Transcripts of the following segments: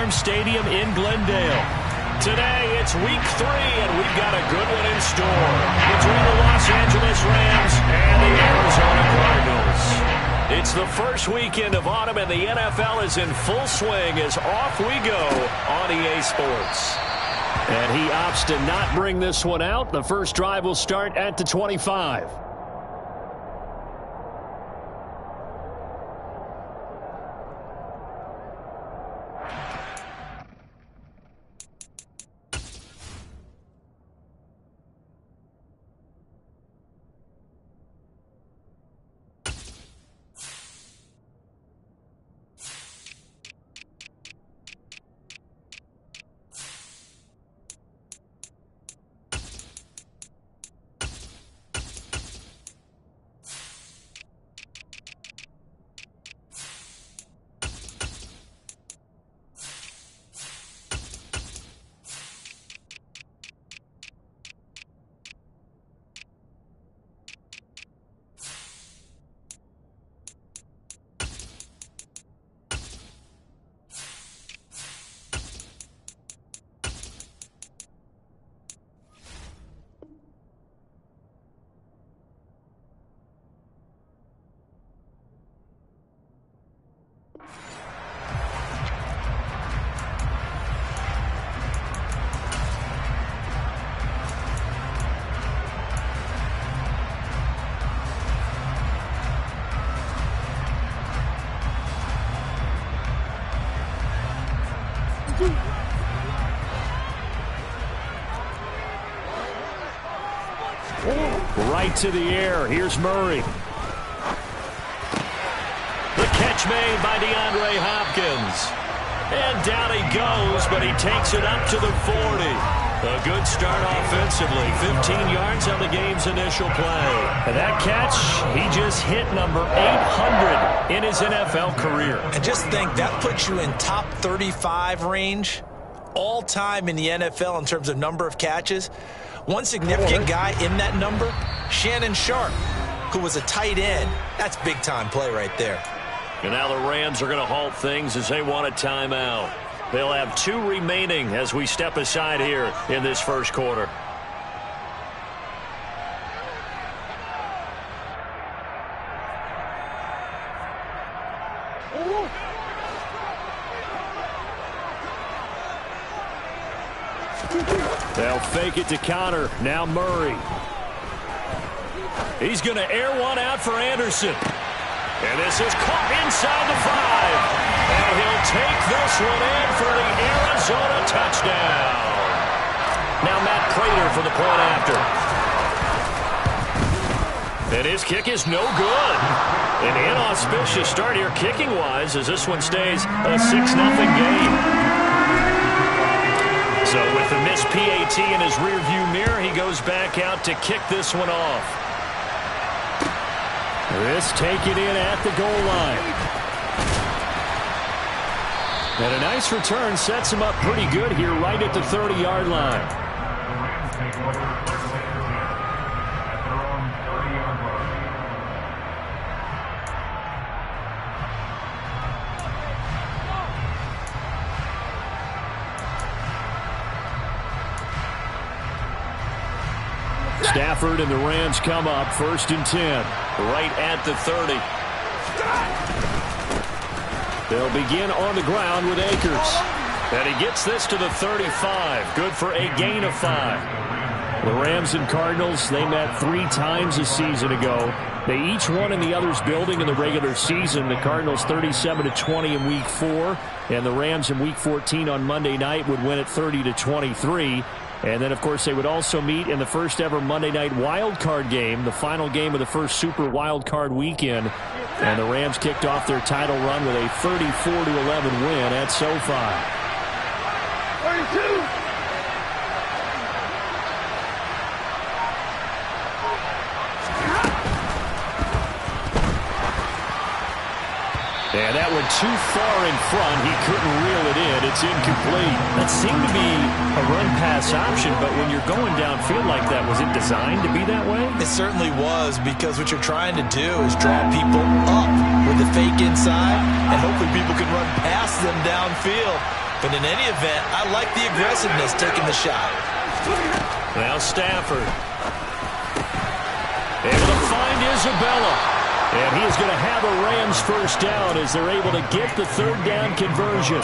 Farm Stadium in Glendale. Today, it's week 3, and we've got a good one in store between the Los Angeles Rams and the Arizona Cardinals. It's the first weekend of autumn, and the NFL is in full swing as off we go on EA Sports. And he opts to not bring this one out. The first drive will start at the 25. Right to the air. Here's Murray. The catch made by DeAndre Hopkins. And down he goes, but he takes it up to the 40. A good start offensively. 15 yards on the game's initial play. And that catch, he just hit number 800 in his NFL career. And just think, that puts you in top 35 range all time in the NFL in terms of number of catches. One significant guy in that number, Shannon Sharp, who was a tight end. That's big-time play right there. And now the Rams are going to halt things as they want a timeout. They'll have 2 remaining as we step aside here in this first quarter. They'll fake it to counter. Now Murray. He's going to air one out for Anderson. And this is caught inside the 5. And he'll take this one in for the Arizona touchdown. Now Matt Prater for the point after. And his kick is no good. An inauspicious start here kicking-wise as this one stays a 6-0 game. So with the missed PAT in his rearview mirror, he goes back out to kick this one off. This taken in at the goal line. And a nice return sets him up pretty good here right at the 30-yard line. Stafford and the Rams come up 1st and 10. Right at the 30. They'll begin on the ground with Akers. And he gets this to the 35. Good for a gain of 5. The Rams and Cardinals, they met 3 times a season ago. They each won in the other's building in the regular season. The Cardinals 37-20 in Week 4. And the Rams in Week 14 on Monday night would win it 30-23. And then, of course, they would also meet in the first ever Monday night wild card game, the final game of the first Super Wild Card weekend. And the Rams kicked off their title run with a 34-11 win at SoFi. 32. And that went too far in front. He couldn't reel it in. It's incomplete. That seemed to be a run-pass option, but when you're going downfield like that, was it designed to be that way? It certainly was, because what you're trying to do is draw people up with the fake inside, and hopefully people can run past them downfield. But in any event, I like the aggressiveness taking the shot. Now Stafford. Able to find Isabella. And he is going to have a Rams first down as they're able to get the third down conversion.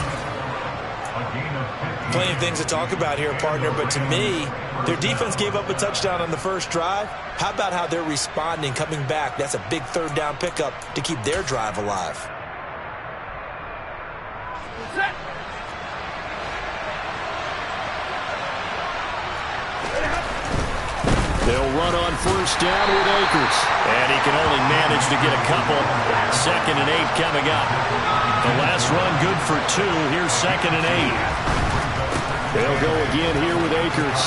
Plenty of things to talk about here, partner, but to me, their defense gave up a touchdown on the first drive. How about how they're responding, coming back? That's a big third down pickup to keep their drive alive. They'll run on first down with Akers. And he can only manage to get a couple. 2nd and 8 coming up. The last run good for 2. Here's 2nd and 8. They'll go again here with Akers.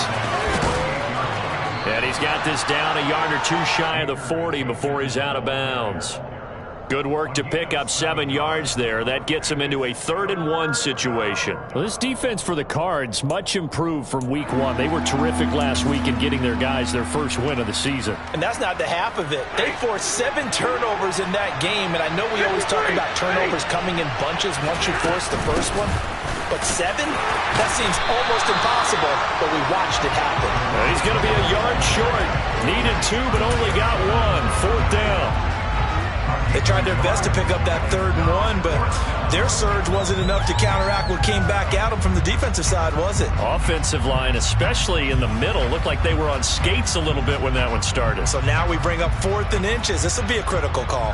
And he's got this down a yard or 2 shy of the 40 before he's out of bounds. Good work to pick up 7 yards there. That gets him into a 3rd and 1 situation. Well, this defense for the Cards, much improved from week 1. They were terrific last week in getting their guys their first win of the season. And that's not the half of it. They forced 7 turnovers in that game, and I know we always talk about turnovers coming in bunches once you force the first one. But 7? That seems almost impossible, but we watched it happen. He's going to be a yard short. Needed 2, but only got 1. 4th down. They tried their best to pick up that 3rd and 1, but their surge wasn't enough to counteract what came back at them from the defensive side, was it? Offensive line, especially in the middle, looked like they were on skates a little bit when that one started. So now we bring up 4th and inches. This will be a critical call.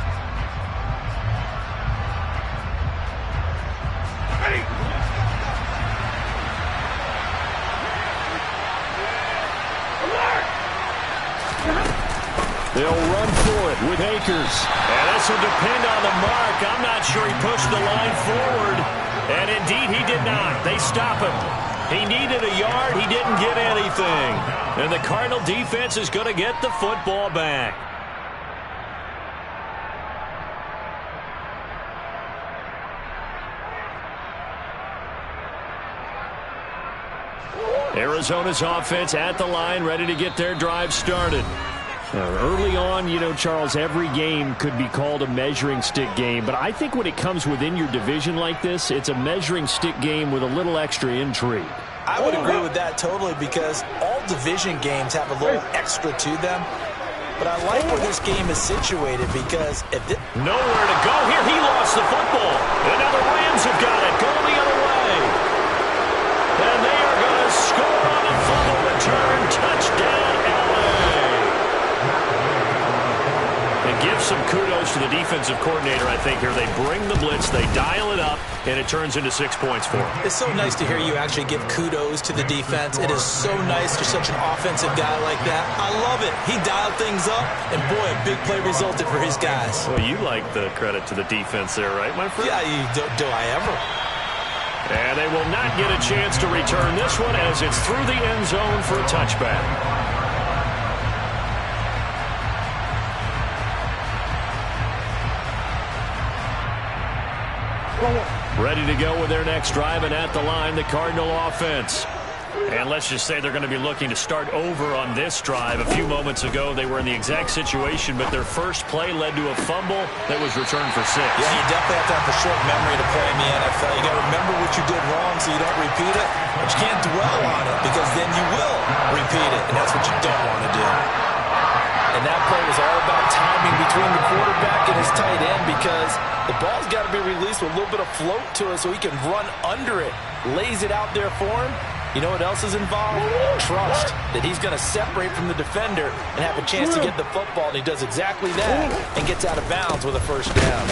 They'll run for it with Akers. And this will depend on the mark. I'm not sure he pushed the line forward. And indeed, he did not. They stop him. He needed a yard. He didn't get anything. And the Cardinal defense is going to get the football back. Arizona's offense at the line, ready to get their drive started. Early on, you know, Charles, every game could be called a measuring stick game. But I think when it comes within your division like this, it's a measuring stick game with a little extra intrigue. I would agree with that totally because all division games have a little extra to them. But I like where this game is situated because nowhere to go here. He lost the football. And now the Rams have got it. Going the other way. And they are going to score on a fumble return. Touchdown, LA. And give some kudos to the defensive coordinator, I think, here. They bring the blitz, they dial it up, and it turns into 6 points for them. It's so nice to hear you actually give kudos to the defense. It is so nice for such an offensive guy like that. I love it. He dialed things up, and boy, a big play resulted for his guys. Well, you like the credit to the defense there, right, my friend? Yeah, do I ever? And they will not get a chance to return this one as it's through the end zone for a touchback. Ready to go with their next drive, and at the line, the Cardinal offense. And let's just say they're going to be looking to start over on this drive. A few moments ago, they were in the exact situation, but their first play led to a fumble that was returned for 6. Yeah, you definitely have to have a short memory to play in the NFL. You got to remember what you did wrong so you don't repeat it, but you can't dwell on it because then you will repeat it, and that's what you don't want to do. And that play was all about timing between the quarterback and his tight end because the ball's got to be released with a little bit of float to it so he can run under it. Lays it out there for him. You know what else is involved? Trust that he's going to separate from the defender and have a chance to get the football, and he does exactly that and gets out of bounds with a first down.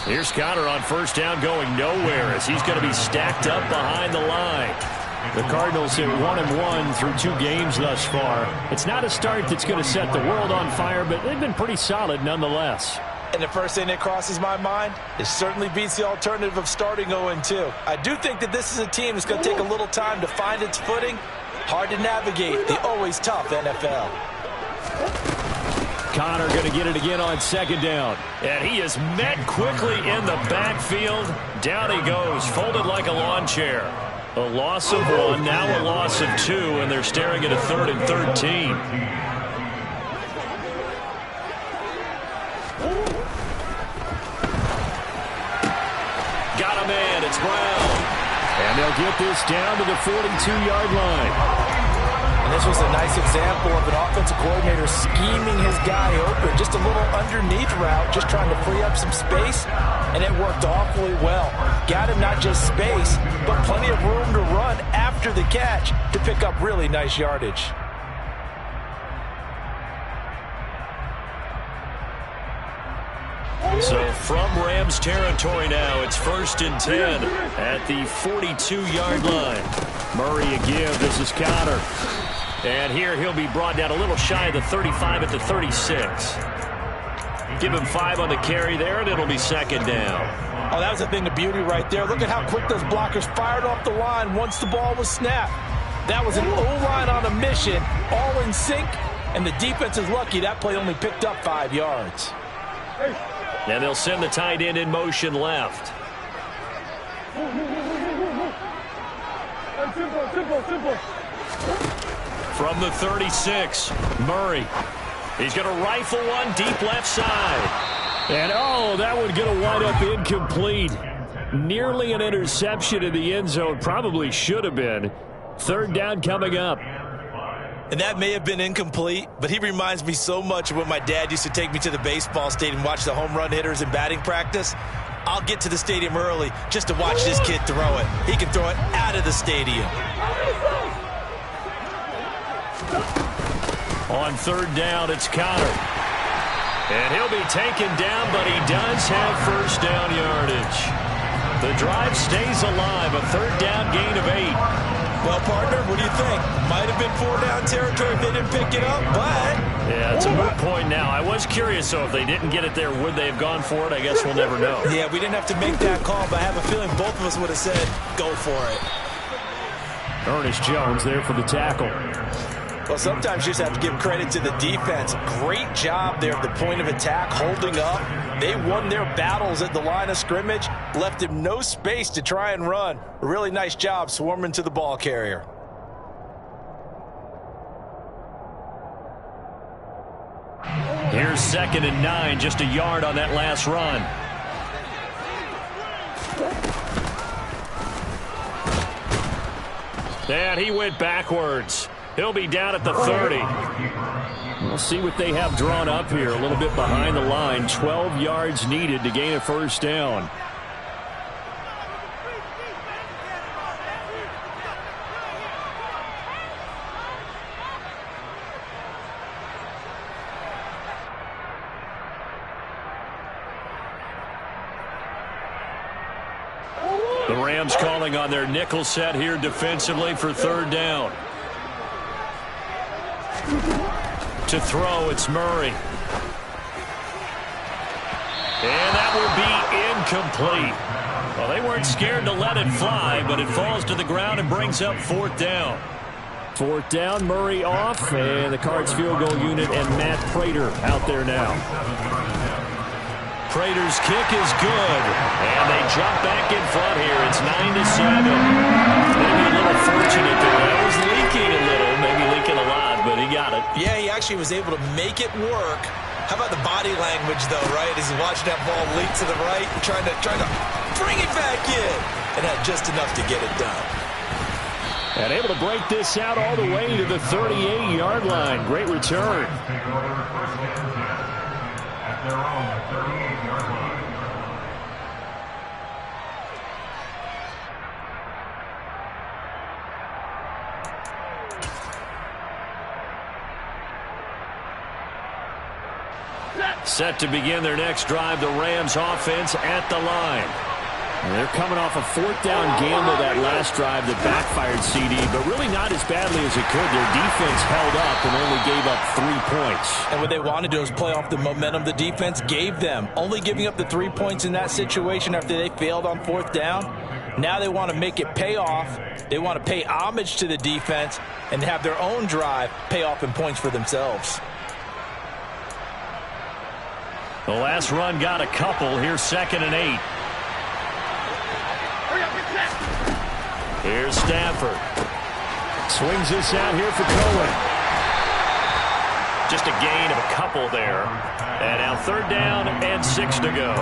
Here's Connor on first down going nowhere as he's going to be stacked up behind the line. The Cardinals hit 1-1 through 2 games thus far. It's not a start that's going to set the world on fire, but they've been pretty solid nonetheless. And the first thing that crosses my mind, it certainly beats the alternative of starting 0-2. I do think that this is a team that's going to take a little time to find its footing. Hard to navigate the always tough NFL. Connor going to get it again on second down. And he is met quickly in the backfield. Down he goes, folded like a lawn chair. A loss of 1, now a loss of 2, and they're staring at a 3rd and 13. And they'll they'll get this down to the 42-yard line. And this was a nice example of an offensive coordinator scheming his guy open. Just a little underneath route, just trying to free up some space, and it worked awfully well. Got him not just space, but plenty of room to run after the catch to pick up really nice yardage. So from Rams territory now, it's 1st and 10 at the 42-yard line. Murray again, this is Connor. And here he'll be brought down a little shy of the 35 at the 36. Give him 5 on the carry there, and it'll be 2nd down. Oh, that was a thing of beauty right there. Look at how quick those blockers fired off the line once the ball was snapped. That was an O-line on a mission, all in sync, and the defense is lucky that play only picked up 5 yards. And they'll send the tight end in motion left. From the 36, Murray. He's going to rifle one deep left side. And, oh, that one going to wind up incomplete. Nearly an interception in the end zone. Probably should have been. 3rd down coming up. And that may have been incomplete, but he reminds me so much of when my dad used to take me to the baseball stadium and watch the home run hitters in batting practice. I'll get to the stadium early just to watch this kid throw it. He can throw it out of the stadium. On 3rd down, it's Connor. And he'll be taken down, but he does have 1st down yardage. The drive stays alive, a 3rd down gain of 8. Well, partner, what do you think? Might have been 4-down territory if they didn't pick it up, but... Yeah, it's a moot point now. I was curious, so if they didn't get it there, would they have gone for it? I guess we'll never know. Yeah, we didn't have to make that call, but I have a feeling both of us would have said, go for it. Ernest Jones there for the tackle. Well, sometimes you just have to give credit to the defense. Great job there at the point of attack, holding up. They won their battles at the line of scrimmage, left him no space to try and run. A really nice job swarming to the ball carrier. Here's 2nd and 9, just a yard on that last run. And he went backwards. He'll be down at the 30. We'll see what they have drawn up here. A little bit behind the line. 12 yards needed to gain a 1st down. The Rams calling on their nickel set here defensively for 3rd down. To throw, it's Murray. And that will be incomplete. Well, they weren't scared to let it fly, but it falls to the ground and brings up 4th down. 4th down, Murray off, and the Cards field goal unit and Matt Prater out there now. Prater's kick is good, and they jump back in front here. It's 9-7. Maybe a little fortunate there. That was leaking a little, maybe leaking a lot, but he got it. Yeah, he actually was able to make it work. How about the body language, though, right? As he's watching that ball leak to the right, trying to bring it back in, and had just enough to get it done. And able to break this out all the way to the 38-yard line. Great return. Set to begin their next drive, the Rams offense at the line. And they're coming off a 4th down gamble that last drive that backfired, CD, but really not as badly as it could. Their defense held up and only gave up 3 points. And what they wanted to do is play off the momentum the defense gave them. Only giving up the 3 points in that situation after they failed on 4th down. Now they want to make it pay off. They want to pay homage to the defense and have their own drive pay off in points for themselves. The last run got a couple. Here's 2nd and 8. Here's Stafford. Swings this out here for Cohen. Just a gain of a couple there. And now 3rd down and 6 to go.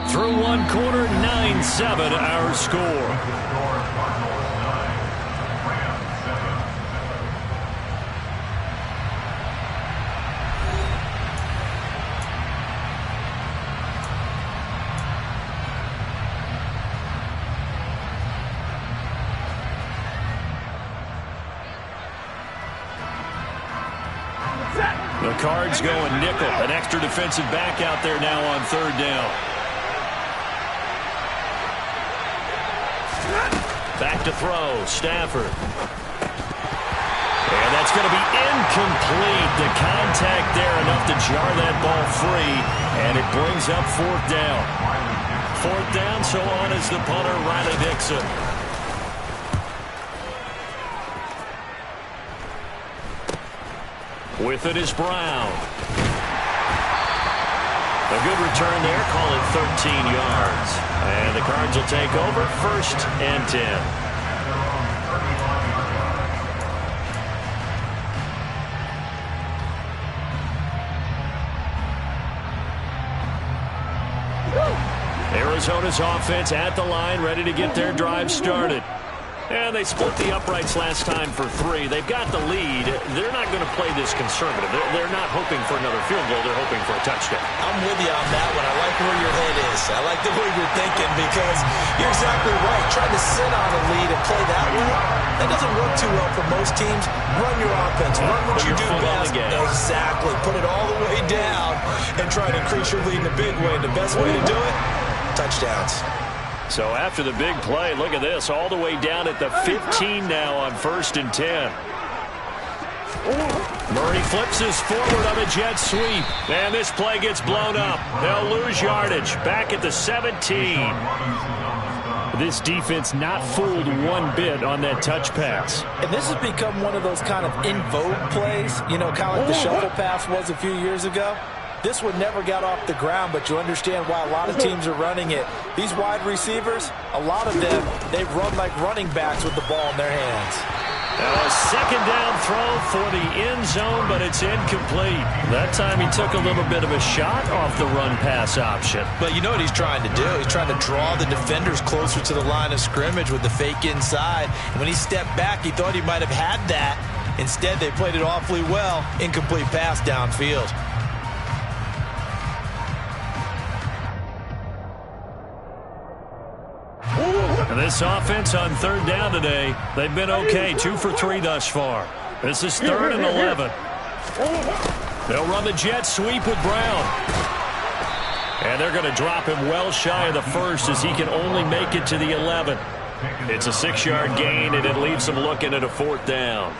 Through one quarter, 9-7 our score. The Cards going nickel. An extra defensive back out there now on third down. Back to throw. Stafford. And that's going to be incomplete. The contact there enough to jar that ball free. And it brings up fourth down. Fourth down, so on is the punter, Riley Dixon. With it is Brown. A good return there, call it 13 yards. And the Cards will take over, 1st and 10. Arizona's offense at the line, ready to get their drive started. And they split the uprights last time for 3. They've got the lead. They're not going to play this conservative. They're not hoping for another field goal. They're hoping for a touchdown. I'm with you on that one. I like where your head is. I like the way you're thinking because you're exactly right. Trying to sit on a lead and play that way, that doesn't work too well for most teams. Run your offense. Run what you do best. Exactly. Put it all the way down and try to increase your lead in a big way. The best way to do it, touchdowns. So after the big play, look at this, all the way down at the 15 now on 1st and 10. Murray flips us forward on a jet sweep. And this play gets blown up. They'll lose yardage. Back at the 17. This defense not fooled one bit on that touch pass. And this has become one of those kind of in vogue plays, you know, kind of like the shuffle pass was a few years ago. This one never got off the ground, but you understand why a lot of teams are running it. These wide receivers, a lot of them, they run like running backs with the ball in their hands. Now a second down throw for the end zone, but it's incomplete. That time he took a little bit of a shot off the run-pass option. But you know what he's trying to do? He's trying to draw the defenders closer to the line of scrimmage with the fake inside. And when he stepped back, he thought he might have had that. Instead, they played it awfully well. Incomplete pass downfield. This offense on third down today, they've been okay. 2 for 3 thus far. This is 3rd and 11. They'll run the jet sweep with Brown. And they're going to drop him well shy of the 1st as he can only make it to the 11. It's a 6-yard gain, and it leaves them looking at a 4th down.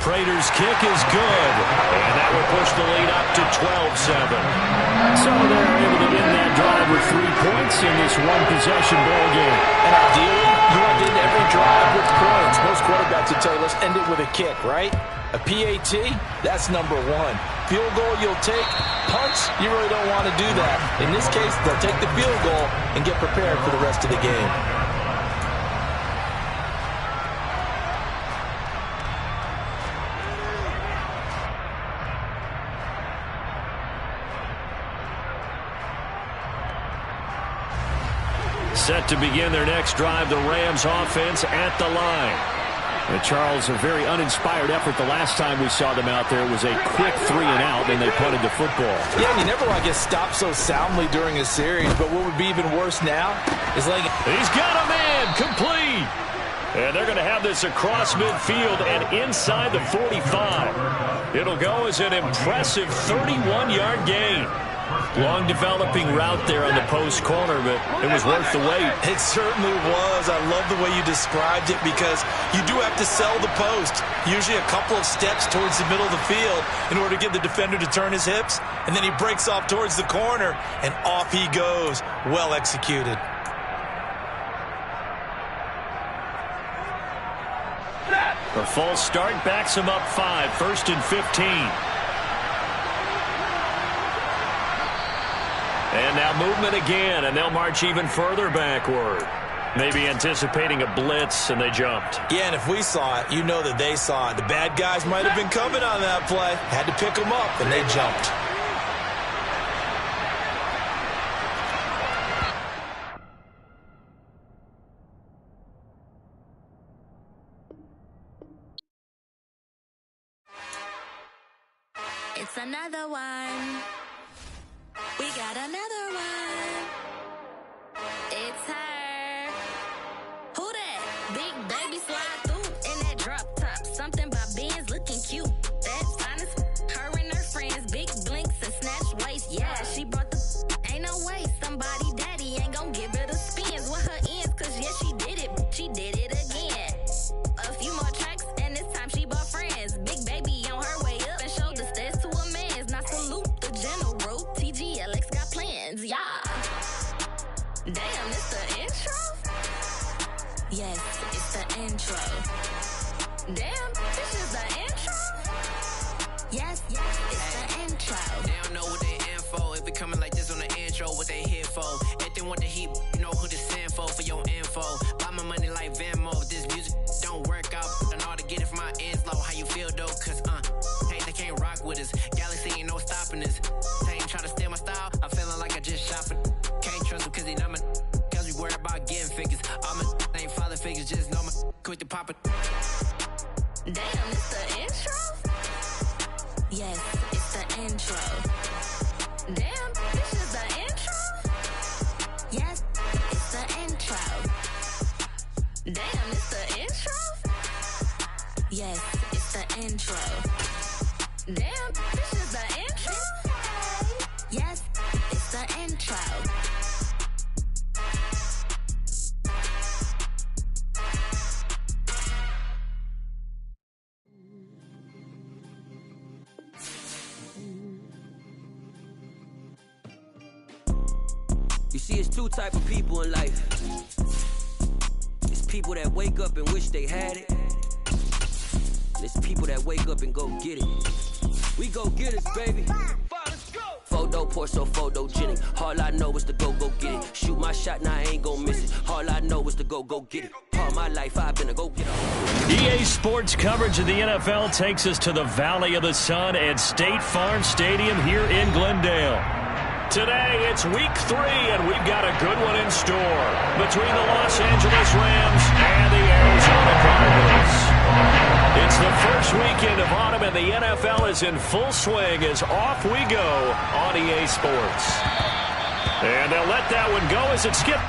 Prater's kick is good, and that will push the lead up to 12-7. So they're able to end that drive with 3 points in this one-possession ball game. And ideally, you want to end every drive with points. Most quarterbacks would tell you, let's end it with a kick, right? A PAT, that's number 1. Field goal you'll take. Punts, you really don't want to do that. In this case, they'll take the field goal and get prepared for the rest of the game. Set to begin their next drive, the Rams offense at the line. And Charles, a very uninspired effort the last time we saw them out there. It was a quick 3 and out, and they punted the football. Yeah, and you never want to get stopped so soundly during a series, but what would be even worse now is like... He's got a man, complete! And they're going to have this across midfield and inside the 45. It'll go as an impressive 31-yard gain. Long developing route there on the post corner, but it was worth the wait. It certainly was. I love the way you described it because you do have to sell the post. Usually a couple of steps towards the middle of the field in order to get the defender to turn his hips. And then he breaks off towards the corner, and off he goes. Well executed. A false start backs him up 5, 1st and 15. And now movement again, and they'll march even further backward. Maybe anticipating a blitz, and they jumped. Yeah, and if we saw it, you know that they saw it. The bad guys might have been coming on that play. Had to pick them up, and they jumped. It's another one. We got another one. It's her. Who that? Big baby slide through in that drop top. Something by Benz looking cute. That's honest. Her and her friends, big blinks and snatch waist. Yeah, she brought the. Ain't no way somebody daddy ain't gon' give her the spins with her ends. Cause yeah, she did it. She did it again. A few more tracks and this time she bought friends. Big baby on her way up and showed the stairs to a man's. Now salute the general. TGLX got plans, yeah. Damn, it's the intro? Yes, it's the intro. Damn, this is the intro? Yes, it's the intro. They don't know what they in for. If it coming like this on the intro, what they here for? If they want the heat, you know who to send for your info. Buy my money like Venmo. If this music don't work out, I know how to get it from my ends low. How you feel though? Cause hey, they can't rock with us. Galaxy ain't no stopping us. They ain't try to steal my style. I'm feeling like I just shot for. Can't trust them cause they not my. Cause we worried about getting figures. All my ain't father figures, just know my. Quick to pop it. Damn, it's the intro? Yes, it's the intro. Damn, this is the intro? Yes, it's the intro. Damn, it's the intro? Yes, it's the intro. Damn, this is the intro? Yes, it's the intro. You see, it's two type of people in life. It's people that wake up and wish they had it. And it's people that wake up and go get it. We go get it, baby. Photo poor, so photogenic. All I know is to go get it. Shoot my shot, now I ain't gon' miss it. All I know is to go get it. All my life I've been a go get it. EA Sports coverage of the NFL takes us to the Valley of the Sun at State Farm Stadium here in Glendale. Today, it's week 3, and we've got a good one in store between the Los Angeles Rams and the Arizona Cardinals. It's the first weekend of autumn, and the NFL is in full swing as off we go on EA Sports. And they'll let that one go as it skips.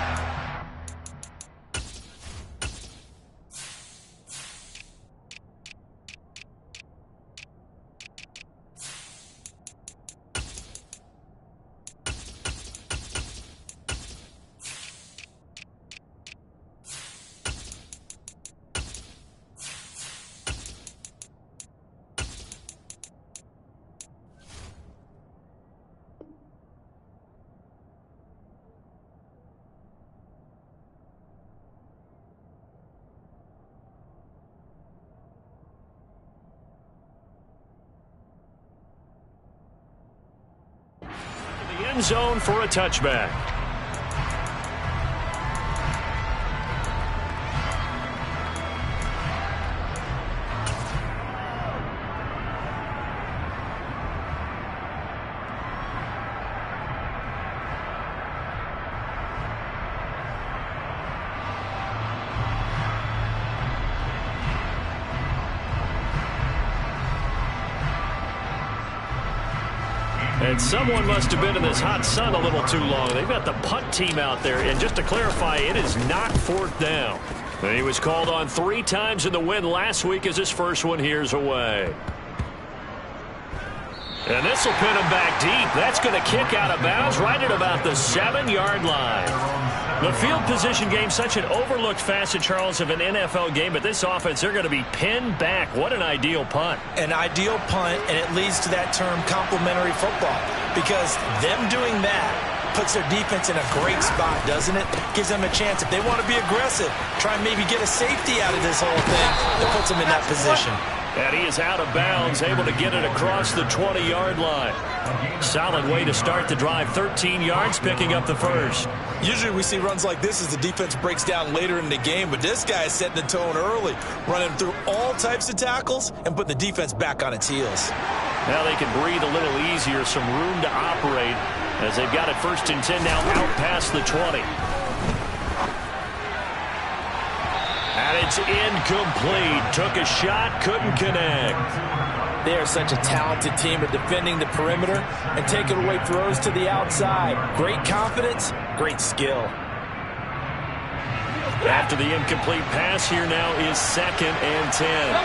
End zone for a touchback. And someone must have been in this hot sun a little too long. They've got the punt team out there. And just to clarify, it is not 4th down. And he was called on 3 times in the win last week as his first one here's away. And this will pin him back deep. That's going to kick out of bounds right at about the 7-yard line. The field position game, such an overlooked facet, Charles, of an NFL game. But this offense, they're going to be pinned back. What an ideal punt. An ideal punt, and it leads to that term complementary football. Because them doing that puts their defense in a great spot, doesn't it? Gives them a chance. If they want to be aggressive, try and maybe get a safety out of this whole thing, that puts them in that position. And he is out of bounds, able to get it across the 20-yard line. Solid way to start the drive. 13 yards, picking up the first. Usually we see runs like this as the defense breaks down later in the game, but this guy is setting the tone early, running through all types of tackles and putting the defense back on its heels. Now they can breathe a little easier, some room to operate as they've got it 1st and 10 now out past the 20. And it's incomplete. Took a shot, couldn't connect. They are such a talented team at defending the perimeter and taking away throws to the outside. Great confidence, great skill. After the incomplete pass, here now is 2nd and 10.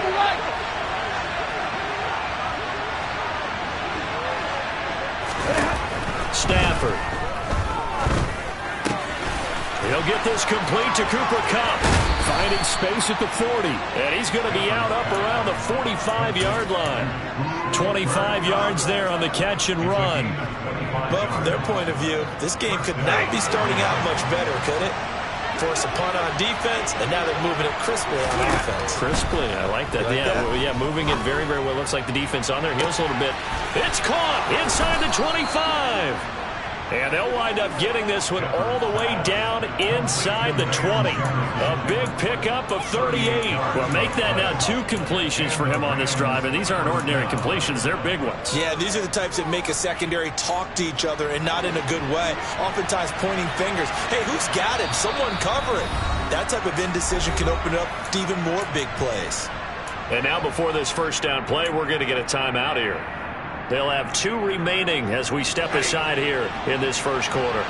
Stafford. He'll get this complete to Cooper Kupp. Finding space at the 40. And he's going to be out up around the 45-yard line. 25 yards there on the catch and run. But from their point of view, this game could not be starting out much better, could it? Force a punt on defense, and now they're moving it crisply on offense. Crisply, I like that. Yeah, moving it very, very well. Looks like the defense on their heels a little bit. It's caught inside the 25. And they'll wind up getting this one all the way down inside the 20. A big pickup of 38. Well, make that now 2 completions for him on this drive, and these aren't ordinary completions. They're big ones. Yeah, these are the types that make a secondary talk to each other and not in a good way. Oftentimes pointing fingers. Hey, who's got him? Someone cover it. That type of indecision can open up to even more big plays. And now before this first down play, we're going to get a timeout here. They'll have 2 remaining as we step aside here in this first quarter.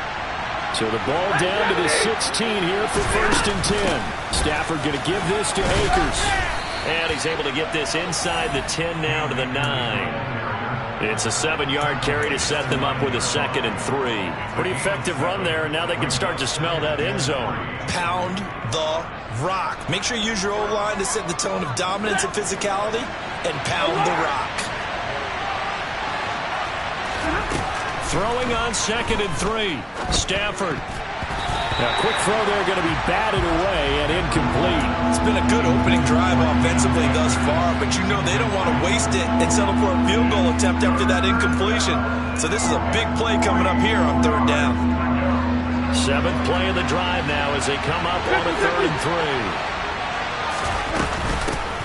So the ball down to the 16 here for 1st and 10. Stafford going to give this to Akers. And he's able to get this inside the 10 now to the 9. It's a 7-yard carry to set them up with a 2nd and 3. Pretty effective run there, and now they can start to smell that end zone. Pound the rock. Make sure you use your O-line to set the tone of dominance and physicality, and pound the rock. Throwing on 2nd and 3. Stafford. Now, quick throw there going to be batted away and incomplete. It's been a good opening drive offensively thus far, but you know they don't want to waste it and settle for a field goal attempt after that incompletion. So this is a big play coming up here on 3rd down. 7th play of the drive now as they come up on a 3rd and 3.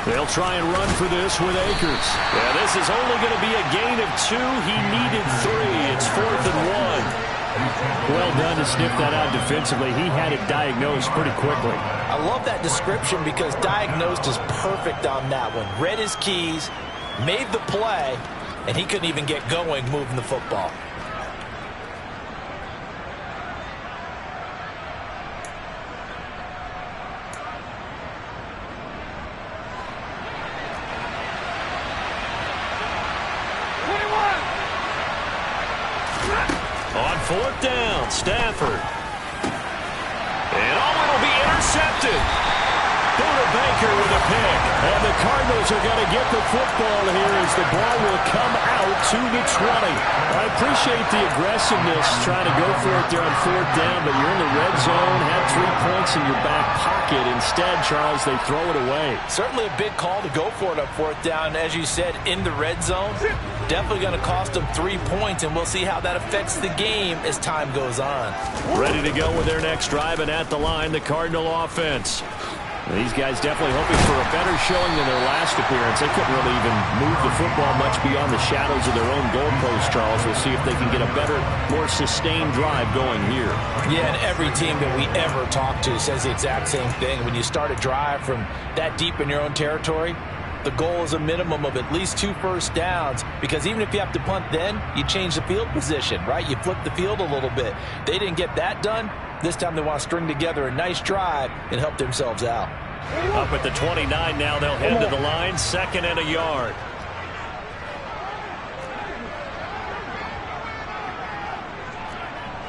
They'll try and run for this with Akers. Yeah, this is only going to be a gain of 2. He needed 3. It's 4th and 1. Well done to sniff that out defensively. He had it diagnosed pretty quickly. I love that description because diagnosed is perfect on that one. Read his keys, made the play, and he couldn't even get going moving the football. On 4th down, Stafford. And it'll be intercepted. Buda Baker with a pick. And the Cardinals are going to get the football here as the ball will come out to the 20. I appreciate the aggressiveness trying to go for it there on 4th down, but you're in the red zone, have 3 points in your back pocket. Instead, Charles, they throw it away. Certainly a big call to go for it on 4th down, as you said, in the red zone. Definitely going to cost them 3 points, and we'll see how that affects the game as time goes on. Ready to go with their next drive, and at the line, the Cardinal offense. These guys definitely hoping for a better showing than their last appearance. They couldn't really even move the football much beyond the shadows of their own goalpost, Charles. We'll see if they can get a better, more sustained drive going here. Yeah, and every team that we ever talk to says the exact same thing. When you start a drive from that deep in your own territory, the goal is a minimum of at least 2 first downs, because even if you have to punt then, you change the field position, right? You flip the field a little bit. They didn't get that done. This time they want to string together a nice drive and help themselves out. Up at the 29 now, they'll head to the line, 2nd and a yard.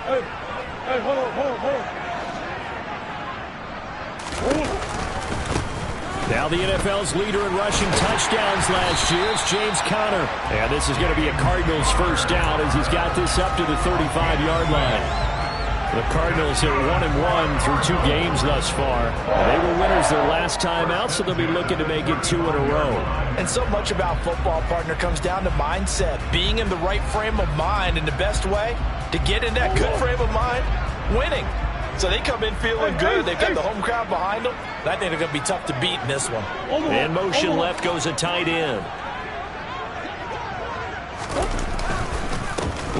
Hey, hold on. Now the NFL's leader in rushing touchdowns last year is James Conner. And this is going to be a Cardinals first down as he's got this up to the 35-yard line. The Cardinals are 1-1 through 2 games thus far. They were winners their last time out, so they'll be looking to make it 2 in a row. And so much about football, partner, comes down to mindset. Being in the right frame of mind, and the best way to get in that good frame of mind, winning. So they come in feeling good. They've got the home crowd behind them. And I think they're going to be tough to beat in this one. In motion left goes a tight end.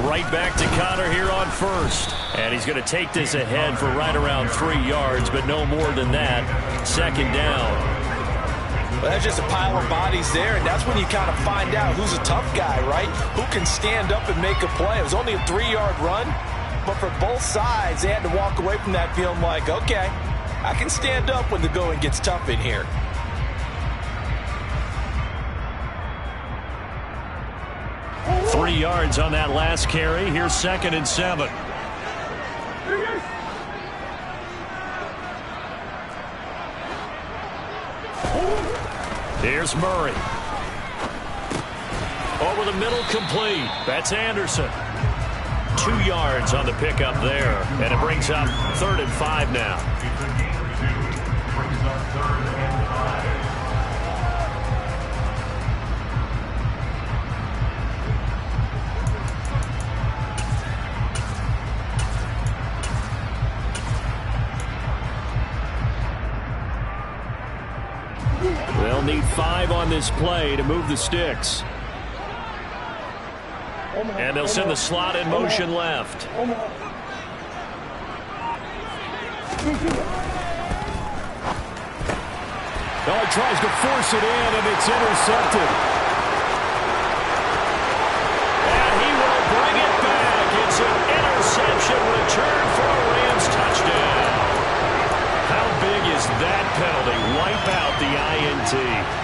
Right back to Connor here on first. And he's going to take this ahead for right around 3 yards, but no more than that. Second down. Well, that's just a pile of bodies there, and that's when you kind of find out who's a tough guy, right? Who can stand up and make a play. It was only a 3-yard run, but for both sides, they had to walk away from that feeling like, okay, I can stand up when the going gets tough in here. Three yards on that last carry. Here's 2nd and 7. Here's Murray. Over the middle, complete. That's Anderson. 2 yards on the pickup there. And it brings up 3rd and 5 now. They'll need 5 on this play to move the sticks. And they'll send the slot in motion left. Oh, he tries to force it in, and it's intercepted. And he will bring it back. It's an interception return for a Rams touchdown. How big is that penalty? Wipe out the INT.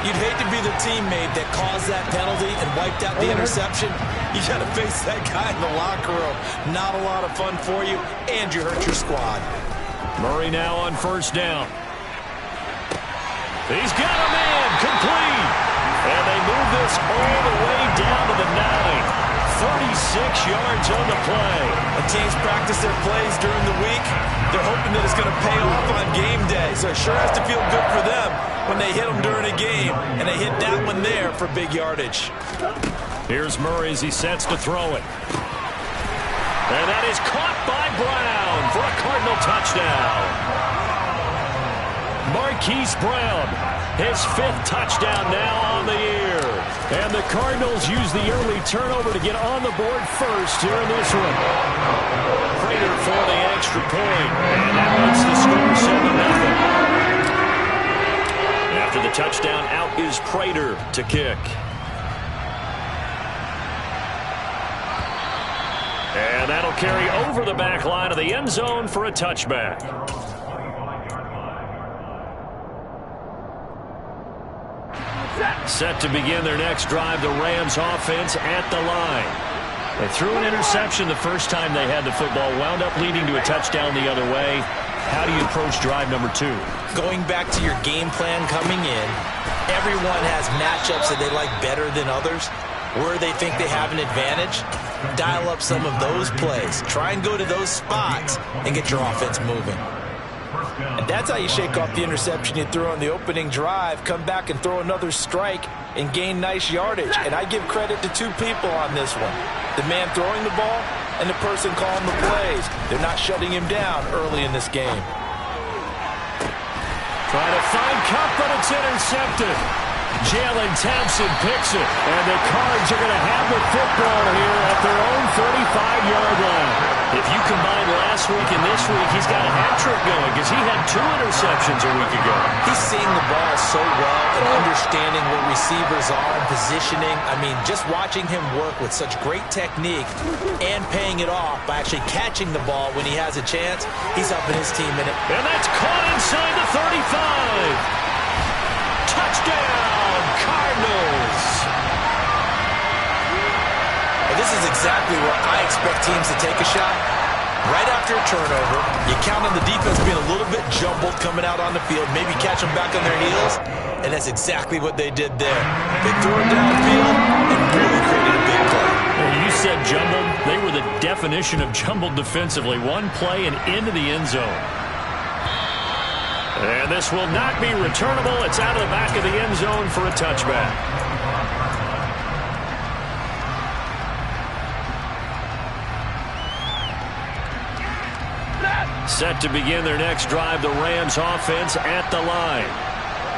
You'd hate to be the teammate that caused that penalty and wiped out the interception. You got to face that guy in the locker room. Not a lot of fun for you, and you hurt your squad. Murray now on first down. He's got a man, complete. And they move this all the way down to the 9. 36 yards on the play. The teams practice their plays during the week. They're hoping that it's going to pay off on game day. So it sure has to feel good for them when they hit them during a game. And they hit that one there for big yardage. Here's Murray as he sets to throw it. And that is caught by Brown for a Cardinal touchdown. Marquise Brown, his 5th touchdown now on the year. And the Cardinals use the early turnover to get on the board first here in this one. Prater for the extra point. And that makes the score 7-0. After the touchdown, out is Prater to kick. And that'll carry over the back line of the end zone for a touchback. Set to begin their next drive, the Rams offense at the line. They threw an interception the first time they had the football, wound up leading to a touchdown the other way. How do you approach drive number 2? Going back to your game plan coming in, everyone has matchups that they like better than others. Where they think they have an advantage, dial up some of those plays. Try and go to those spots and get your offense moving. And that's how you shake off the interception you threw on the opening drive, come back and throw another strike and gain nice yardage. And I give credit to 2 people on this one. The man throwing the ball and the person calling the plays. They're not shutting him down early in this game. Trying to find Cup, but it's intercepted. Jalen Thompson picks it, and the Cards are going to have the football here at their own 35-yard line. If you combine last week and this week, he's got a hat trick going because he had 2 interceptions a week ago. He's seeing the ball so well and understanding where receivers are and positioning. I mean, just watching him work with such great technique and paying it off by actually catching the ball when he has a chance, he's helping his team in it. And that's caught inside the 35. Touchdown, Cardinals. Well, this is exactly where I expect teams to take a shot. Right after a turnover, you count on the defense being a little bit jumbled coming out on the field, maybe catch them back on their heels, and that's exactly what they did there. They threw it downfield and really created a big play. You said jumbled. They were the definition definition of jumbled defensively. One play and into the end zone. And this will not be returnable. It's out of the back of the end zone for a touchback. Set to begin their next drive, the Rams offense at the line.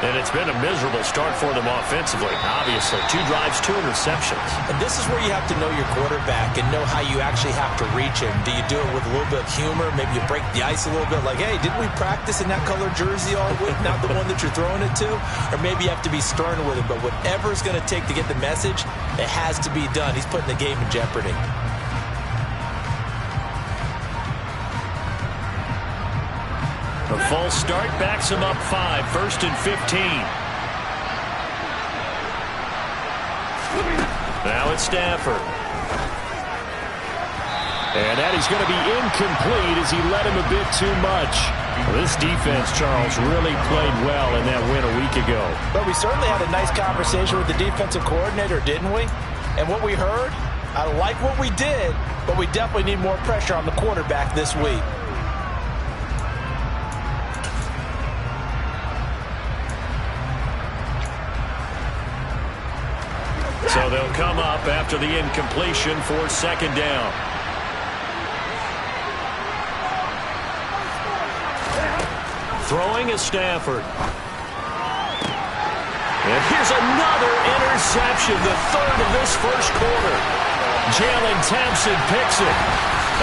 And it's been a miserable start for them offensively, obviously. 2 drives, 2 interceptions. And this is where you have to know your quarterback and know how you actually have to reach him. Do you do it with a little bit of humor? Maybe you break the ice a little bit like, hey, didn't we practice in that color jersey all week, not the one that you're throwing it to? Or maybe you have to be stern with him. But whatever it's going to take to get the message, it has to be done. He's putting the game in jeopardy. A false start backs him up 5, 1st and 15. Now it's Stafford. And that is going to be incomplete as he led him a bit too much. This defense, Charles, really played well in that win a week ago. But we certainly had a nice conversation with the defensive coordinator, didn't we? And what we heard, I like what we did, but we definitely need more pressure on the quarterback this week. So they'll come up after the incompletion for 2nd down. Throwing is Stafford. And here's another interception, the 3rd of this first quarter. Jalen Thompson picks it.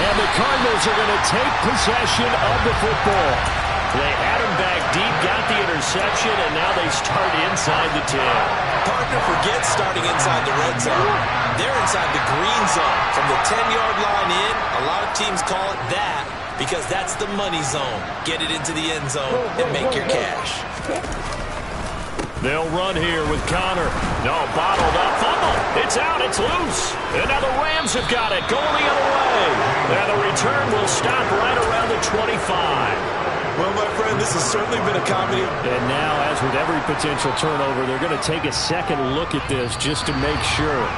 And the Cardinals are going to take possession of the football. They had him back deep, got the interception, and now they start inside the 10. Partner forgets starting inside the red zone. They're inside the green zone. From the 10-yard line in, a lot of teams call it that because that's the money zone. Get it into the end zone and make your cash. They'll run here with Connor. No, bottled up. Fumble. It's out. It's loose. And now the Rams have got it. Going the other way. And the return will stop right around the 25. Well, my friend, this has certainly been a comedy. And now, as with every potential turnover, they're going to take a second look at this just to make sure.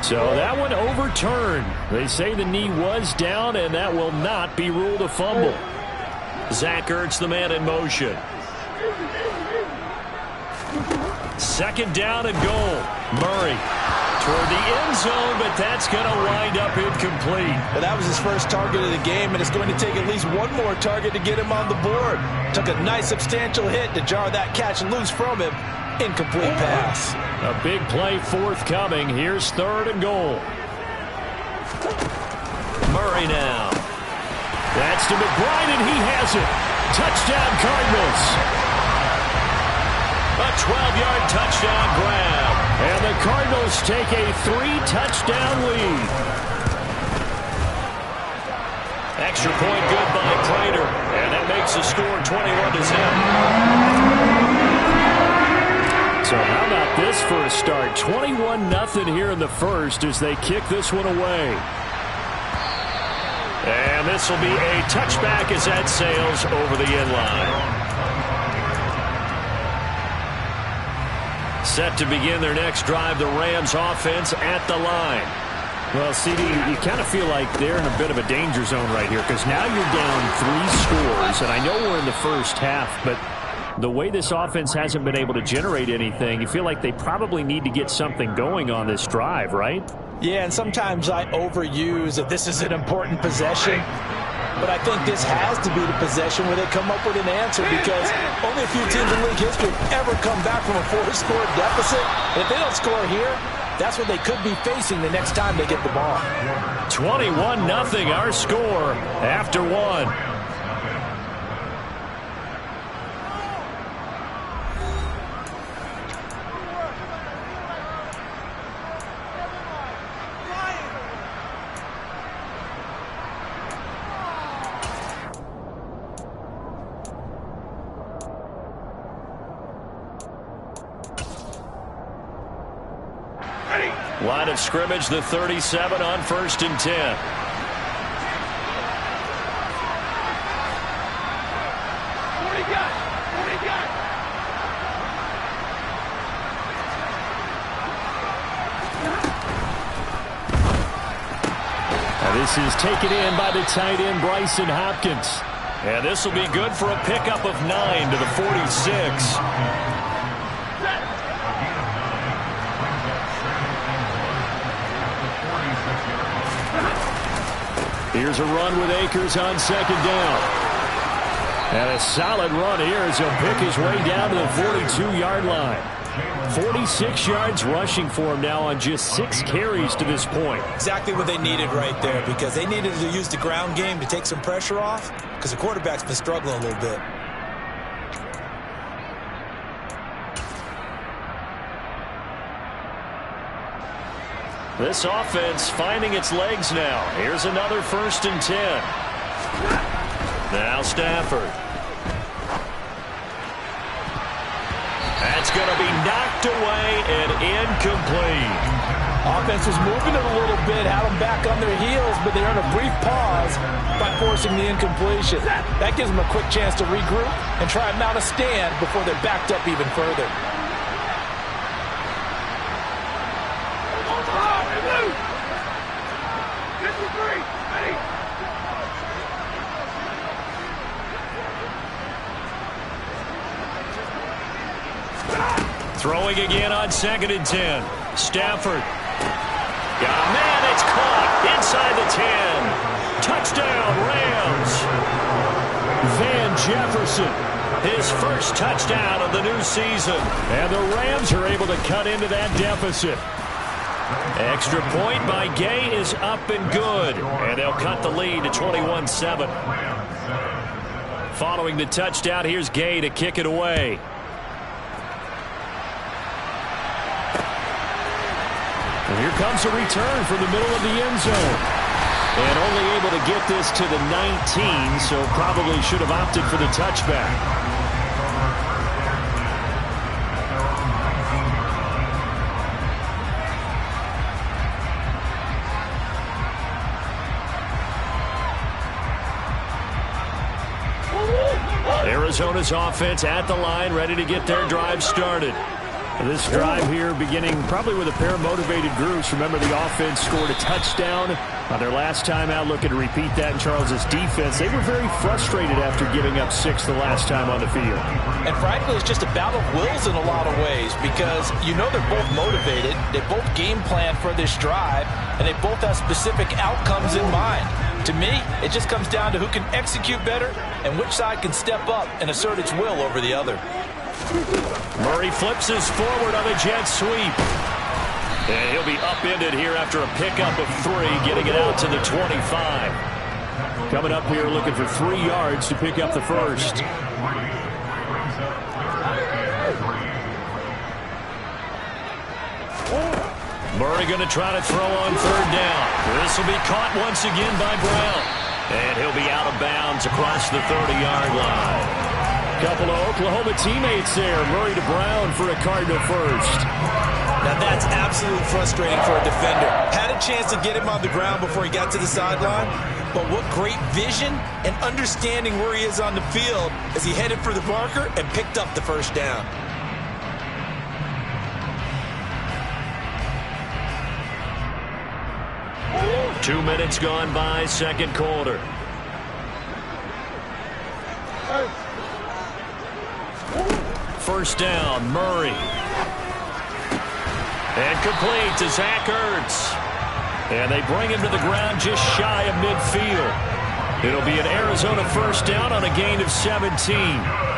So that one overturned. They say the knee was down, and that will not be ruled a fumble. Zach Ertz, the man in motion. 2nd down and goal. Murray toward the end zone, but that's going to wind up incomplete. Well, that was his first target of the game, and it's going to take at least one more target to get him on the board. Took a nice substantial hit to jar that catch loose from him. Incomplete pass. A big play forthcoming. Here's 3rd and goal. Murray now. That's to McBride, and he has it. Touchdown, Cardinals. A 12-yard touchdown grab. And the Cardinals take a 3-touchdown lead. Extra point good by Prater. And that makes the score 21-10. So how about this for a start? 21-0 here in the first as they kick this one away. And this will be a touchback as that sails over the end line. Set to begin their next drive, the Rams offense at the line. Well, CD, you kind of feel like they're in a bit of a danger zone right here because now you're down 3 scores, and I know we're in the first half, but the way this offense hasn't been able to generate anything, you feel like they probably need to get something going on this drive, right? Yeah, and sometimes I overuse that this is an important possession. But I think this has to be the possession where they come up with an answer because only a few teams in league history have ever come back from a 4-score deficit. And if they don't score here, that's what they could be facing the next time they get the ball. 21-0 our score after 1. Line of scrimmage, the 37 on 1st and 10. This is taken in by the tight end, Bryson Hopkins. And this will be good for a pickup of 9 to the 46. Here's a run with Akers on second down. And a solid run here as he'll pick his way down to the 42-yard line. 46 yards rushing for him now on just 6 carries to this point. Exactly what they needed right there, because they needed to use the ground game to take some pressure off, because the quarterback's been struggling a little bit. This offense finding its legs now. Here's another 1st and 10. Now Stafford. That's going to be knocked away and incomplete. Offense was moving it a little bit, had them back on their heels, but they earned a brief pause by forcing the incompletion. That gives them a quick chance to regroup and try and mount a stand before they're backed up even further. Throwing again on 2nd and 10. Stafford. Yeah, man, it's caught inside the 10. Touchdown, Rams. Van Jefferson, his first touchdown of the new season. And the Rams are able to cut into that deficit. Extra point by Gay is up and good. And they'll cut the lead to 21-7. Following the touchdown, here's Gay to kick it away. And here comes a return from the middle of the end zone. And only able to get this to the 19, so probably should have opted for the touchback. Arizona's offense at the line, ready to get their drive started. This drive here beginning probably with a pair of motivated groups. Remember, the offense scored a touchdown on their last time out. Looking to repeat that in Charles's defense. They were very frustrated after giving up 6 the last time on the field. And frankly, it's just a battle of wills in a lot of ways, because you know they're both motivated. They both game plan for this drive, and they both have specific outcomes in mind. To me, it just comes down to who can execute better and which side can step up and assert its will over the other. Murray flips his forward on a jet sweep. And he'll be upended here after a pickup of 3, getting it out to the 25. Coming up here looking for 3 yards to pick up the first. Murray going to try to throw on 3rd down. This will be caught once again by Brown. And he'll be out of bounds across the 30-yard line. Couple of Oklahoma teammates there. Murray to Brown for a Cardinal first. Now that's absolutely frustrating for a defender. Had a chance to get him on the ground before he got to the sideline, but what great vision and understanding where he is on the field as he headed for the marker and picked up the first down. Two minutes gone by, second quarter. First down, Murray. And complete to Zach Ertz. And they bring him to the ground just shy of midfield. It'll be an Arizona first down on a gain of 17.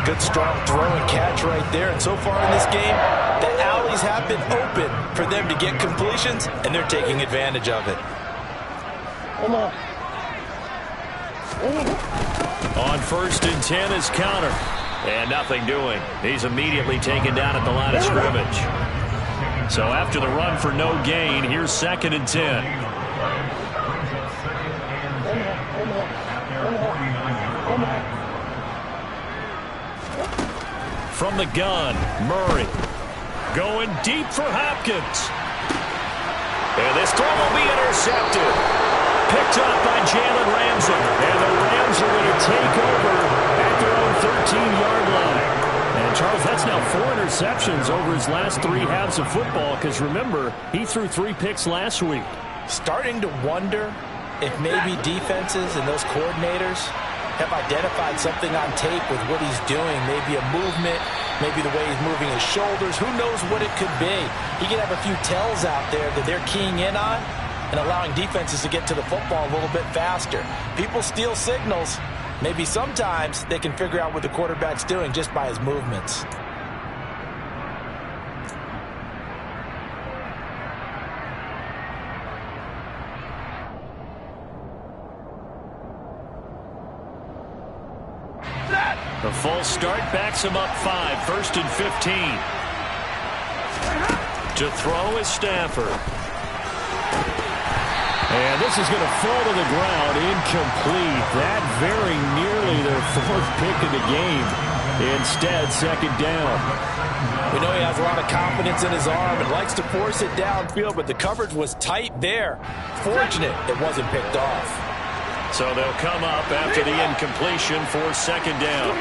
Good strong throw and catch right there. And so far in this game, the alleys have been open for them to get completions, and they're taking advantage of it. On 1st and 10 is counter. And nothing doing. He's immediately taken down at the line of scrimmage. So after the run for no gain, here's 2nd and 10. From the gun, Murray. Going deep for Hopkins. And this throw will be intercepted. Picked up by Jalen Ramsey. And the Rams are going to take over at their own 13-yard line. And, Charles, that's now 4 interceptions over his last 3 halves of football, because, remember, he threw 3 picks last week. Starting to wonder if maybe defenses and those coordinators have identified something on tape with what he's doing, maybe a movement, maybe the way he's moving his shoulders, who knows what it could be. He could have a few tells out there that they're keying in on and allowing defenses to get to the football a little bit faster. People steal signals. Maybe sometimes they can figure out what the quarterback's doing just by his movements. The false start backs him up 5, 1st and 15. To throw is Stafford. And this is going to fall to the ground, incomplete. That very nearly their 4th pick of the game. Instead, 2nd down. We know he has a lot of confidence in his arm and likes to force it downfield, but the coverage was tight there. Fortunate it wasn't picked off. So they'll come up after the incompletion for 2nd down.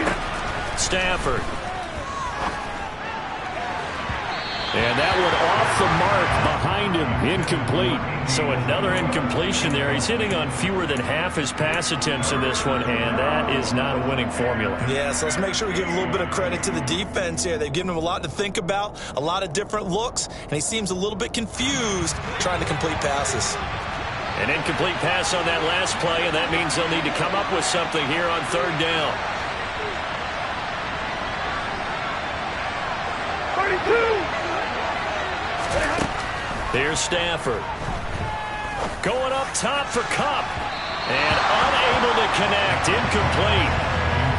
Stafford. And that one off the mark behind him, incomplete. So another incompletion there. He's hitting on fewer than half his pass attempts in this one, and that is not a winning formula. Yeah, so let's make sure we give a little bit of credit to the defense here. They've given him a lot to think about, a lot of different looks, and he seems a little bit confused trying to complete passes. An incomplete pass on that last play, and that means they'll need to come up with something here on 3rd down. 32. Here's Stafford. Going up top for Kupp. And unable to connect. Incomplete.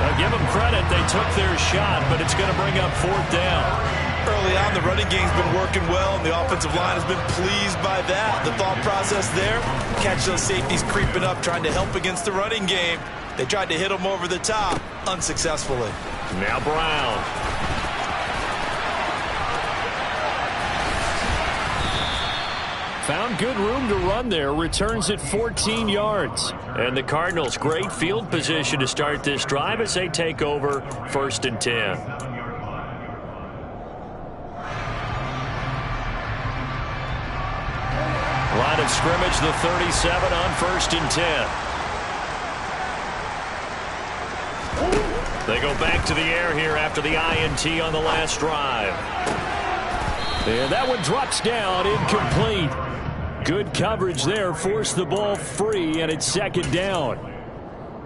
I'll give them credit. They took their shot, but it's going to bring up 4th down. Early on, the running game's been working well, and the offensive line has been pleased by that. The thought process there, catch those safeties creeping up, trying to help against the running game. They tried to hit them over the top, unsuccessfully. Now Brown. Found good room to run there, returns it 14 yards. And the Cardinals, great field position to start this drive as they take over 1st and 10. Line of scrimmage, the 37 on 1st and 10. They go back to the air here after the INT on the last drive. And that one drops down, incomplete. Good coverage there, forced the ball free, and it's 2nd down.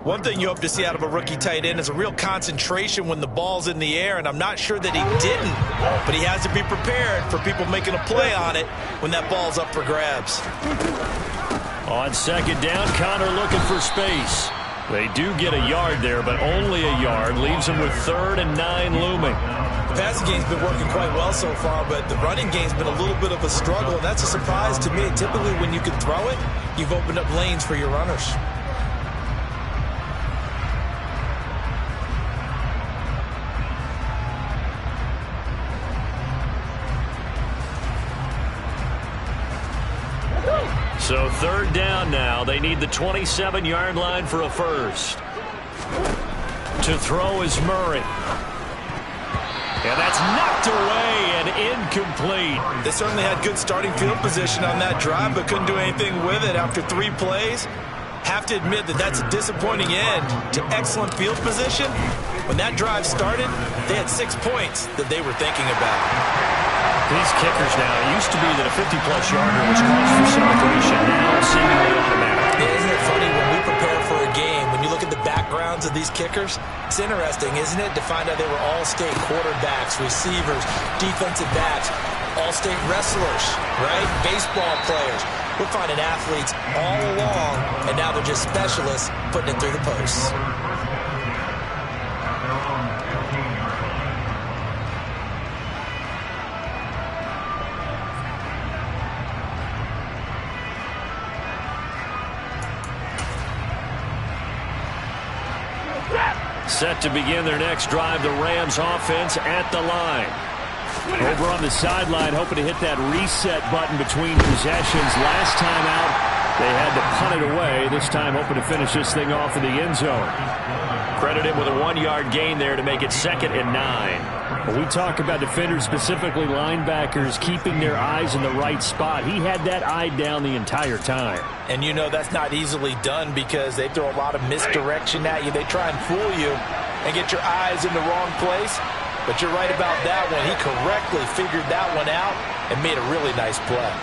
One thing you hope to see out of a rookie tight end is a real concentration when the ball's in the air, and I'm not sure that he didn't, but he has to be prepared for people making a play on it when that ball's up for grabs. On 2nd down, Connor looking for space. They do get a yard there, but only a yard. Leaves them with 3rd and 9 looming. The passing game's been working quite well so far, but the running game's been a little bit of a struggle, and that's a surprise to me. Typically, when you can throw it, you've opened up lanes for your runners. So 3rd down now. They need the 27-yard line for a first. To throw is Murray. And that's knocked away and incomplete. They certainly had good starting field position on that drive, but couldn't do anything with it after 3 plays. Have to admit that that's a disappointing end to excellent field position. When that drive started, they had 6 points that they were thinking about. These kickers now, it used to be that a 50-plus yarder was cause for celebration. Now seemingly automatic. Yeah, isn't it funny when we prepare for a game, when you look at the backgrounds of these kickers, it's interesting, isn't it, to find out they were all-state quarterbacks, receivers, defensive backs, all-state wrestlers, right? Baseball players. We're finding athletes all along, and now they're just specialists putting it through the posts. Set to begin their next drive, the Rams offense at the line. Over on the sideline, hoping to hit that reset button between possessions. Last time out, they had to punt it away. This time, hoping to finish this thing off in the end zone. Credit him with a 1-yard gain there to make it 2nd and 9. When we talk about defenders, specifically linebackers, keeping their eyes in the right spot. He had that eye down the entire time. And you know that's not easily done because they throw a lot of misdirection at you. They try and fool you and get your eyes in the wrong place. But you're right about that one. He correctly figured that one out and made a really nice play.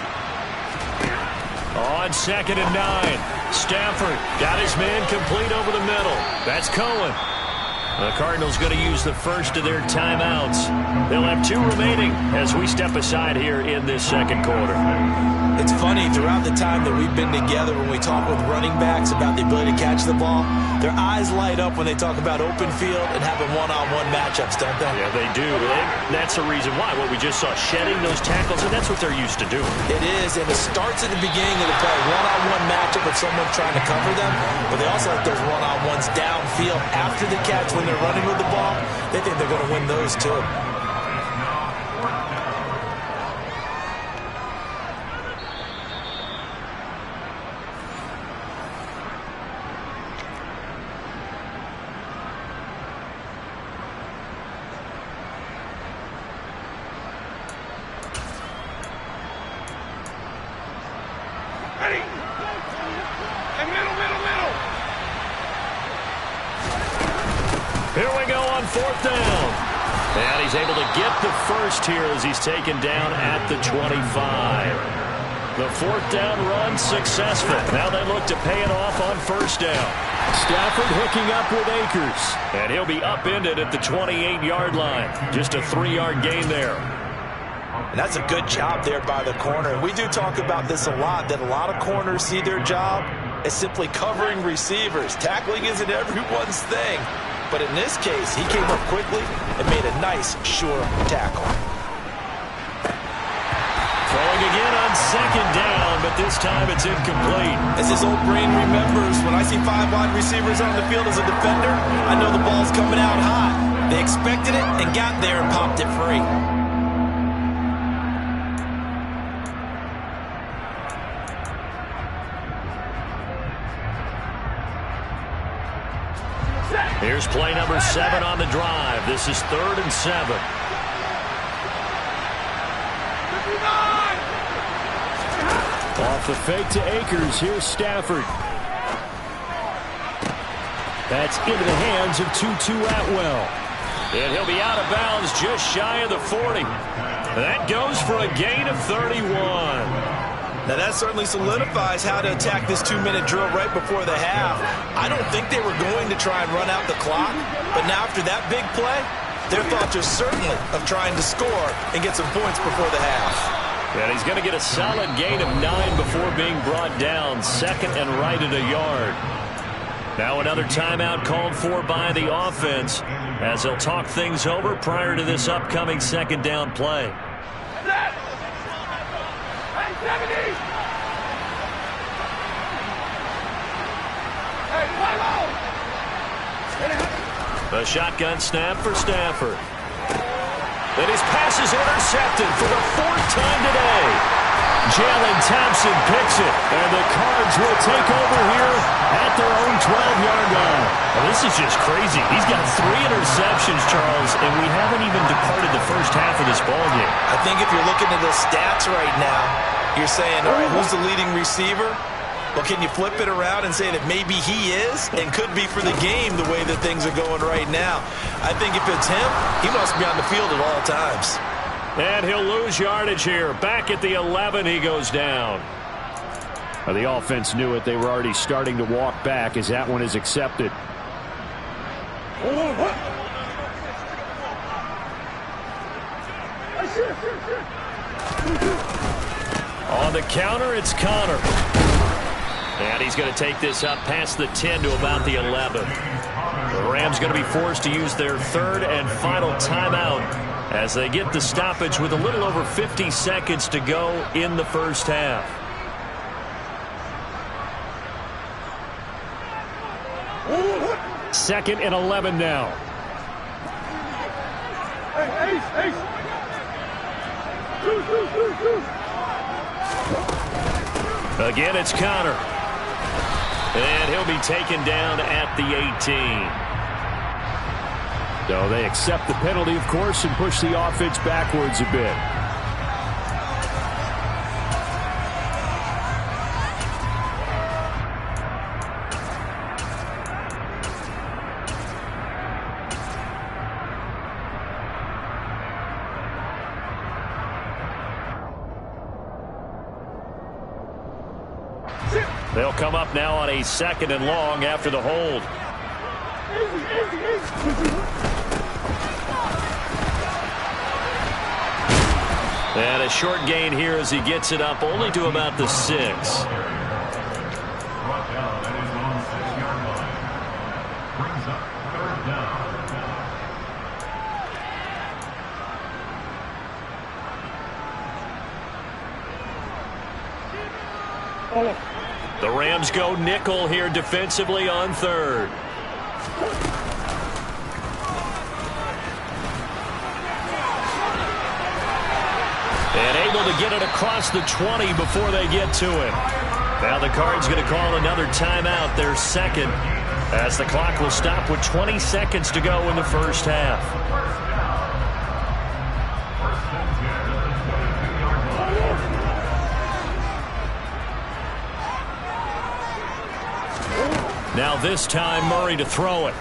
On 2nd and 9, Stafford got his man complete over the middle. That's Cohen. The Cardinals going to use the first of their timeouts. They'll have 2 remaining as we step aside here in this 2nd quarter. It's funny, throughout the time that we've been together, when we talk with running backs about the ability to catch the ball, their eyes light up when they talk about open field and having one-on-one matchups, don't they? Yeah, they do. That's the reason why. What we just saw, shedding those tackles, and that's what they're used to doing. It is, and it starts at the beginning of the play. One-on-one matchup with someone trying to cover them, but they also like those one-on-ones downfield after the catch when they're running with the ball. They think they're going to win those too. Here we go on 4th down. And he's able to get the first here as he's taken down at the 25. The 4th down run successful. Now they look to pay it off on 1st down. Stafford hooking up with Akers. And he'll be upended at the 28-yard line. Just a 3-yard gain there. And that's a good job there by the corner. We do talk about this a lot, that a lot of corners see their job as simply covering receivers. Tackling isn't everyone's thing. But in this case, he came up quickly and made a nice, sure tackle. Throwing again on 2nd down, but this time it's incomplete. As his old brain remembers, when I see 5 wide receivers on the field as a defender, I know the ball's coming out hot. They expected it and got there and popped it free. Here's play number 7 on the drive. This is 3rd and 7. Off the fake to Akers. Here's Stafford. That's into the hands of Tutu Atwell. And he'll be out of bounds just shy of the 40. That goes for a gain of 31. Now that certainly solidifies how to attack this 2-minute drill right before the half. I don't think they were going to try and run out the clock, but now after that big play, their thoughts are certainly of trying to score and get some points before the half. And he's going to get a solid gain of 9 before being brought down, 2nd and right at a yard. Now another timeout called for by the offense as they'll talk things over prior to this upcoming 2nd down play. A shotgun snap for Stafford. And his pass is intercepted for the 4th time today. Jalen Thompson picks it, and the Cards will take over here at their own 12-yard line. Well, this is just crazy. He's got 3 interceptions, Charles, and we haven't even departed the first half of this ballgame. I think if you're looking at the stats right now, you're saying, all right, who's the leading receiver? Well, can you flip it around and say that maybe he is and could be for the game the way that things are going right now? I think if it's him, he must be on the field at all times. And he'll lose yardage here. Back at the 11, he goes down. Well, the offense knew it. They were already starting to walk back as that one is accepted. On the counter, it's Connor. And he's going to take this up past the 10 to about the 11. The Rams going to be forced to use their 3rd and final timeout as they get the stoppage with a little over 50 seconds to go in the first half. Second and 11 now. Again, it's Connor. And he'll be taken down at the 18. So they accept the penalty, of course, and push the offense backwards a bit. They'll come up now on a 2nd and long after the hold. And a short gain here as he gets it up only to about the 6. The Rams go nickel here defensively on 3rd. And able to get it across the 20 before they get to it. Now the Cards going to call another timeout, their 2nd, as the clock will stop with 20 seconds to go in the first half. Now this time Murray to throw it.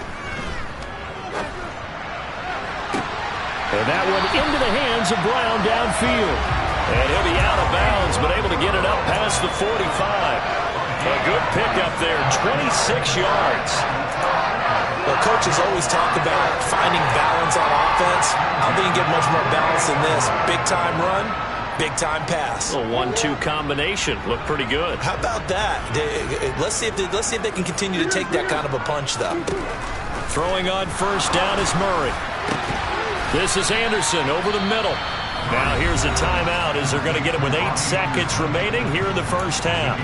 And that one into the hands of Brown downfield. And he'll be out of bounds, but able to get it up past the 45. A good pickup there, 26 yards. Well, coaches always talk about finding balance on offense. I don't think you get much more balance than this. Big-time run, big-time pass. A 1-2 combination. Looked pretty good. How about that? Let's see if they can continue to take that kind of a punch, though. Throwing on first down is Murray. This is Anderson over the middle. Now here's a timeout as they're going to get it with 8 seconds remaining here in the first half.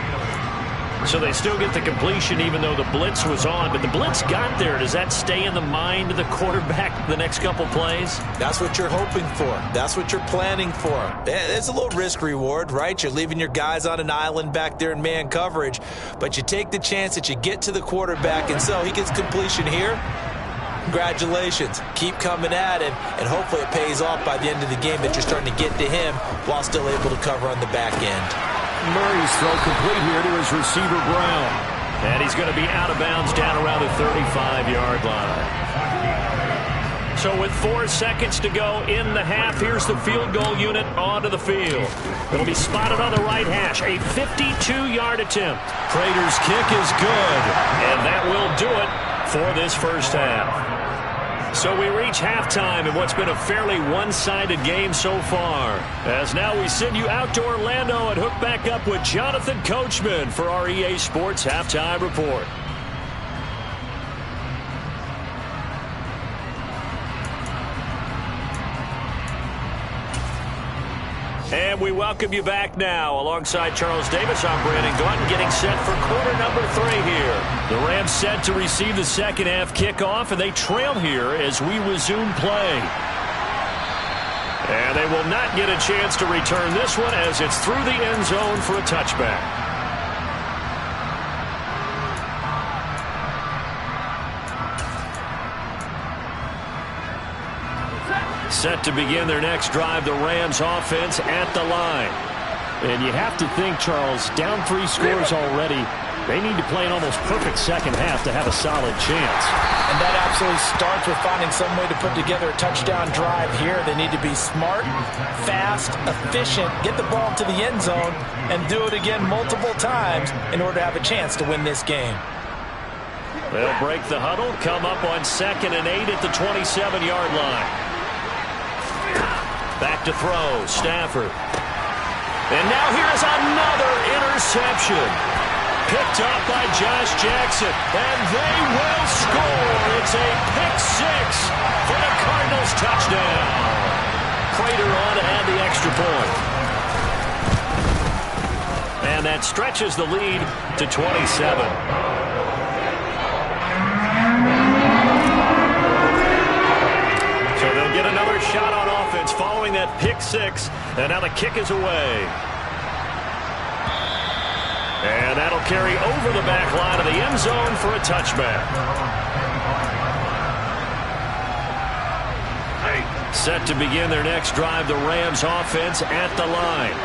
So they still get the completion even though the blitz was on. But the blitz got there. Does that stay in the mind of the quarterback the next couple plays? That's what you're hoping for. That's what you're planning for. It's a little risk reward, right? You're leaving your guys on an island back there in man coverage. But you take the chance that you get to the quarterback. And so he gets completion here. Congratulations. Keep coming at it, and hopefully it pays off by the end of the game that you're starting to get to him while still able to cover on the back end. Murray's throw complete here to his receiver, Brown. And he's going to be out of bounds down around the 35-yard line. So with 4 seconds to go in the half, here's the field goal unit onto the field. It'll be spotted on the right hash. A 52-yard attempt. Prater's kick is good, and that will do it for this first half. So we reach halftime in what's been a fairly one-sided game so far. As now we send you out to Orlando and hook back up with Jonathan Coachman for our EA Sports Halftime Report. And we welcome you back now. Alongside Charles Davis, I'm Brandon Gaudin, getting set for quarter number 3 here. The Rams set to receive the second half kickoff, and they trail here as we resume play. And they will not get a chance to return this one as it's through the end zone for a touchback. Set to begin their next drive, the Rams offense at the line. And you have to think, Charles, down 3 scores already. They need to play an almost perfect second half to have a solid chance. And that absolutely starts with finding some way to put together a touchdown drive here. They need to be smart, fast, efficient, get the ball to the end zone, and do it again multiple times in order to have a chance to win this game. They'll break the huddle, come up on 2nd and 8 at the 27-yard line. Back to throw, Stafford. And now here's another interception. Picked up by Josh Jackson. And they will score. It's a pick-6 for the Cardinals touchdown. Prater on to add the extra point. And that stretches the lead to 27. Get another shot on offense following that pick-6, and now the kick is away. And that'll carry over the back line of the end zone for a touchback. Set to begin their next drive, the Rams offense at the line.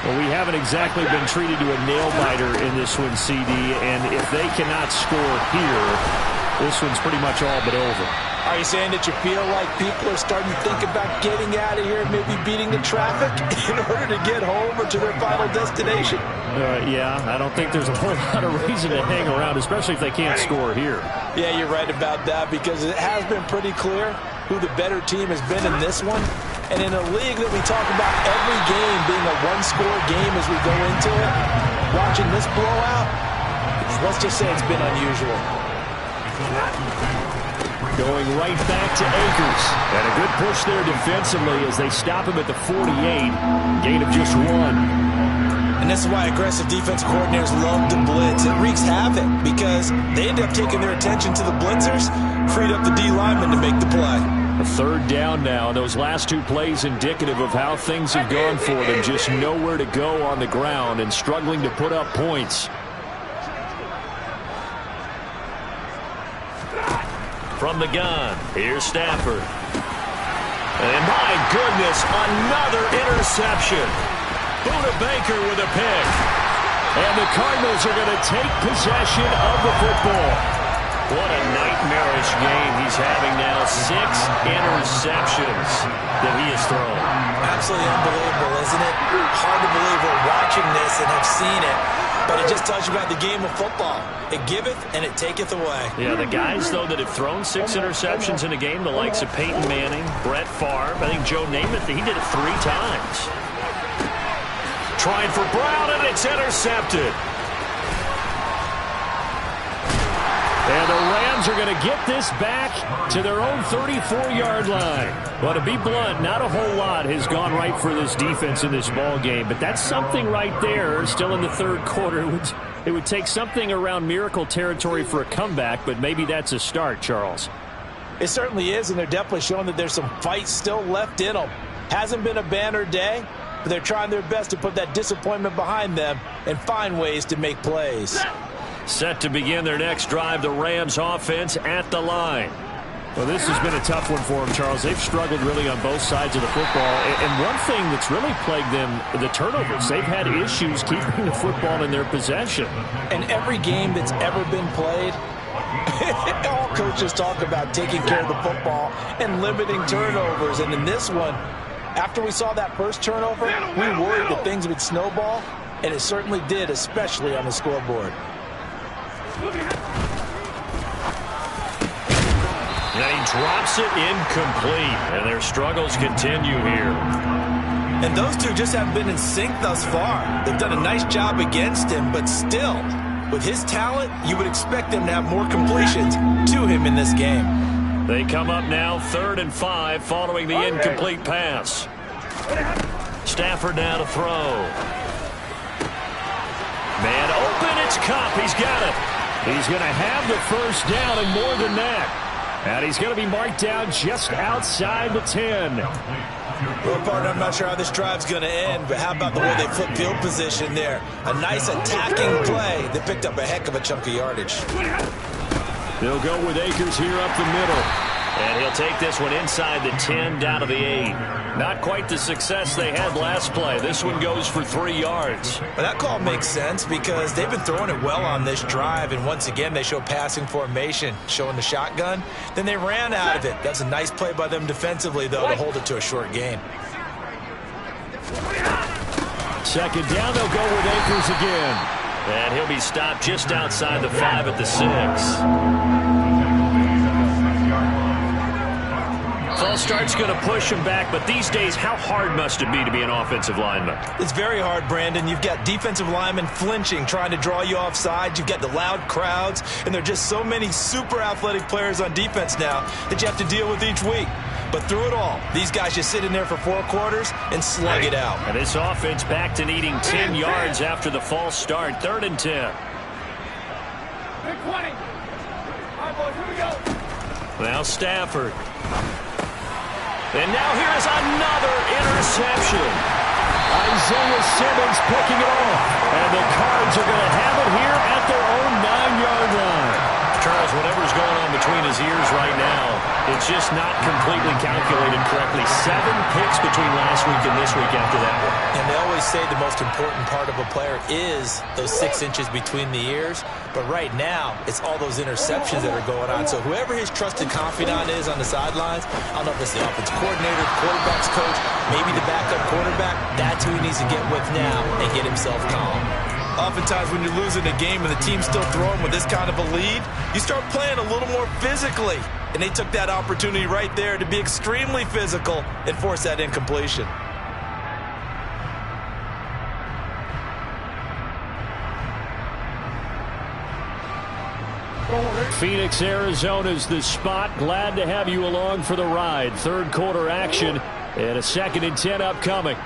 Well, we haven't exactly been treated to a nail-biter in this one, CD, and if they cannot score here, this one's pretty much all but over. Are you saying that you feel like people are starting to think about getting out of here, maybe beating the traffic in order to get home or to their final destination? Yeah, I don't think there's a whole lot of reason to hang around, especially if they can't score here. Yeah, you're right about that, because it has been pretty clear who the better team has been in this one. And in a league that we talk about every game being a one-score game as we go into it, watching this blowout, let's just say it's been unusual. Going right back to Akers. And a good push there defensively as they stop him at the 48. Gain of just 1. And this is why aggressive defense coordinators love to blitz. It wreaks havoc because they end up taking their attention to the blitzers, freed up the D lineman to make the play. A third down now. Those last 2 plays indicative of how things have gone for them. Just nowhere to go on the ground and struggling to put up points. From the gun, here's Stafford. And my goodness, another interception. Buda Baker with a pick. And the Cardinals are going to take possession of the football. What a nightmarish game he's having now. 6 interceptions that he has thrown. Absolutely unbelievable, isn't it? Hard to believe we're watching this and have seen it. But it just tells you about the game of football. It giveth and it taketh away. Yeah, the guys, though, that have thrown 6 interceptions in a game, the likes of Peyton Manning, Brett Favre, I think Joe Namath, he did it 3 times. Trying for Brown, and it's intercepted. And the Rams are going to get this back to their own 34-yard line. Well, to be blunt, not a whole lot has gone right for this defense in this ball game, but that's something right there. Still in the third quarter, it would take something around miracle territory for a comeback, but maybe that's a start, Charles. It certainly is, and they're definitely showing that there's some fight still left in them. Hasn't been a banner day, but they're trying their best to put that disappointment behind them and find ways to make plays. Set to begin their next drive, the Rams offense at the line. Well, this has been a tough one for them, Charles. They've struggled really on both sides of the football. And one thing that's really plagued them, the turnovers. They've had issues keeping the football in their possession. And every game that's ever been played, all coaches talk about taking care of the football and limiting turnovers. And in this one, after we saw that first turnover, we worried that things would snowball, and it certainly did, especially on the scoreboard. And he drops it incomplete, and their struggles continue here. And those two just haven't been in sync thus far. They've done a nice job against him, but still, with his talent, you would expect them to have more completions to him in this game. They come up now 3rd and 5 following the incomplete pass. Stafford now to throw. Man open, it's Kupp. He's got it. He's going to have the first down and more than that. And he's going to be marked down just outside the 10. Well, partner, I'm not sure how this drive's going to end, but how about the way they flip field position there? A nice attacking play that picked up a heck of a chunk of yardage. They'll go with Akers here up the middle. And he'll take this one inside the 10 down to the 8. Not quite the success they had last play. This one goes for 3 yards. Well, that call makes sense because they've been throwing it well on this drive, and once again they show passing formation, showing the shotgun. Then they ran out of it. That's a nice play by them defensively, though, to hold it to a short gain. 2nd down, they'll go with Akers again. And he'll be stopped just outside the 5 at the 6. False start's going to push him back, but these days, how hard must it be to be an offensive lineman? It's very hard, Brandon. You've got defensive linemen flinching, trying to draw you off sides. You've got the loud crowds, and there are just so many super athletic players on defense now that you have to deal with each week. But through it all, these guys just sit in there for 4 quarters and slug it out. And this offense back to needing 10 yards after the false start. 3rd and 10. Big 20. All right, boys, here we go. Now Stafford. And now here is another interception. Isaiah Simmons picking it off. And the Cards are going to have it here at their own 9-yard line. Charles, whatever's whatever's going on between his ears right now, it's just not completely calculated correctly. 7 picks between last week and this week after that one. And they always say the most important part of a player is those 6 inches between the ears. But right now, it's all those interceptions that are going on. So whoever his trusted confidant is on the sidelines, I don't know if it's the offensive coordinator, quarterback's coach, maybe the backup quarterback, that's who he needs to get with now and get himself calm. Oftentimes when you're losing a game and the team's still throwing with this kind of a lead, you start playing a little more physically. And they took that opportunity right there to be extremely physical and force that incompletion. Phoenix, Arizona's the spot. Glad to have you along for the ride. Third quarter action and a 2nd and 10 upcoming.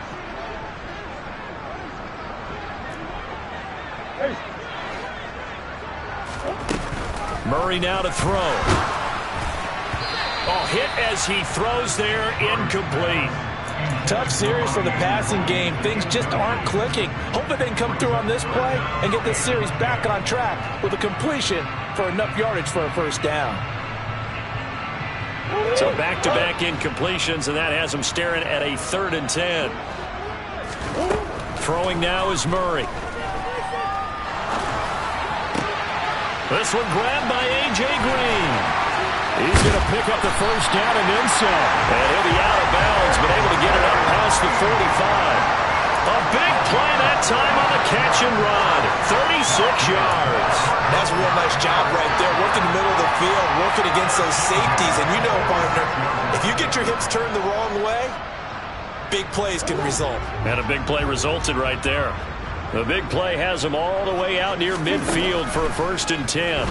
Murray now to throw. Oh, hit as he throws there, incomplete. Tough series for the passing game. Things just aren't clicking. Hoping they can come through on this play and get this series back on track with a completion for enough yardage for a first down. So back-to-back incompletions, and that has them staring at a 3rd and 10. Throwing now is Murray. This one grabbed by A.J. Green. He's going to pick up the first down and then some. And he'll be out of bounds, but able to get it up past the 45. A big play that time on the catch and run. 36 yards. That's a real nice job right there. Working the middle of the field, working against those safeties. And you know, partner, if you get your hips turned the wrong way, big plays can result. And a big play resulted right there. The big play has them all the way out near midfield for a 1st and 10.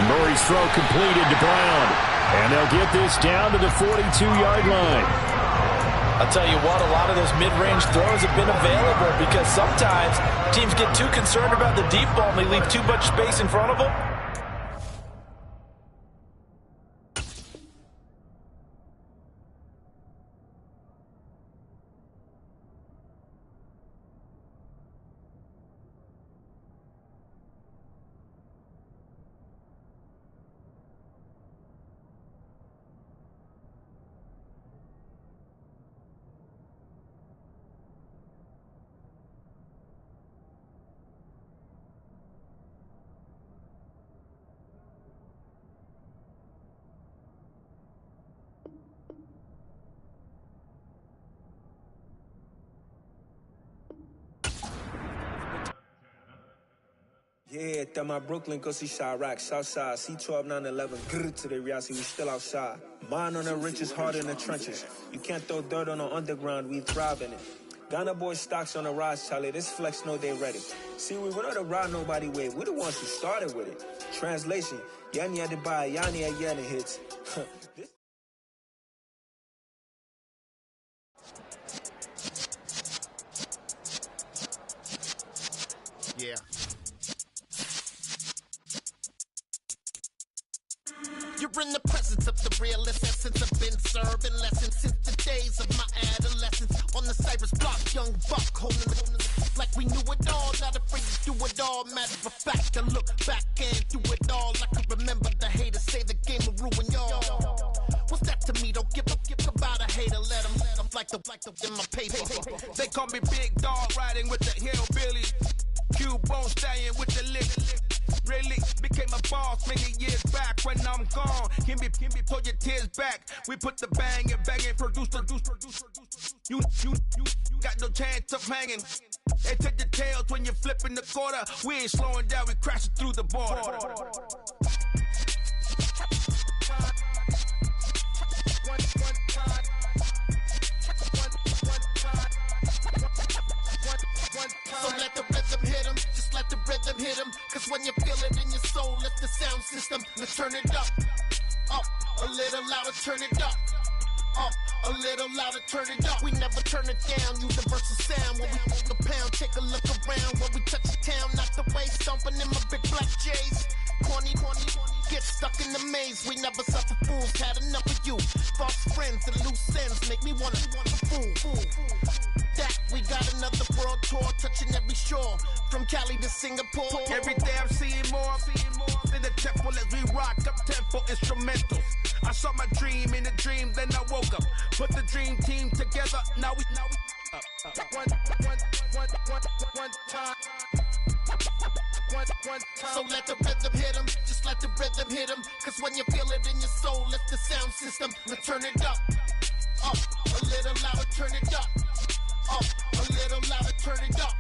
Murray's throw completed to Brown. And they'll get this down to the 42-yard line. I'll tell you what, a lot of those mid-range throws have been available because sometimes teams get too concerned about the deep ball and they leave too much space in front of them. Yeah, that my Brooklyn, go see Chirac, Southside, C12, 911, grrr to the reality, we still outside. Mine on the riches, hard in the trenches. You can't throw dirt on the underground, we thrive in it. Ghana boys stocks on the rise, Charlie, this flex know they ready. See, we not a ride nobody wave, we the ones who started with it. Translation, Yanni had to buy, Yanni had Yanni hits. Yeah. You're in the presence of the realest essence. I've been serving lessons since the days of my adolescence. On the Cypress block, young buck holding the like we knew it all. Not afraid to do it all. Matter of fact, I look back and do it all. I can remember the haters say the game will ruin y'all. What's that to me? Don't give about a hater. Let them like the in my paper. They call me Big Dog, riding with the hillbillies. Q-Bone staying with the lick. Really became a boss many years back. When I'm gone, can be pull your tears back. We put the bang and produce. You got no chance of hanging. They take the tails when you're flipping the quarter. We ain't slowing down, we crashing through the border. So let the rhythm hit 'em, just let the rhythm hit 'em. Cause when you feel it in your soul, let the sound system, let's turn it up. Up, a little louder, turn it up. Up, a little louder, turn it up. We never turn it down, universal sound. When we hold the pound, take a look around. When we touch the town, knock the way, stomping in my big black J's. Corny, get stuck in the maze. We never suffer fools, had enough of you. False friends and loose ends make me wanna fool. That we got another world tour, touching every shore, from Cali to Singapore. Every day I'm seeing more. instrumentals. I saw my dream in a dream, then I woke up. Put the dream team together, now we one time. So let the rhythm hit them, just let the rhythm hit them. Cause when you feel it in your soul, lift the sound system. Now turn it up, a little louder, turn it up, a little louder, turn it up.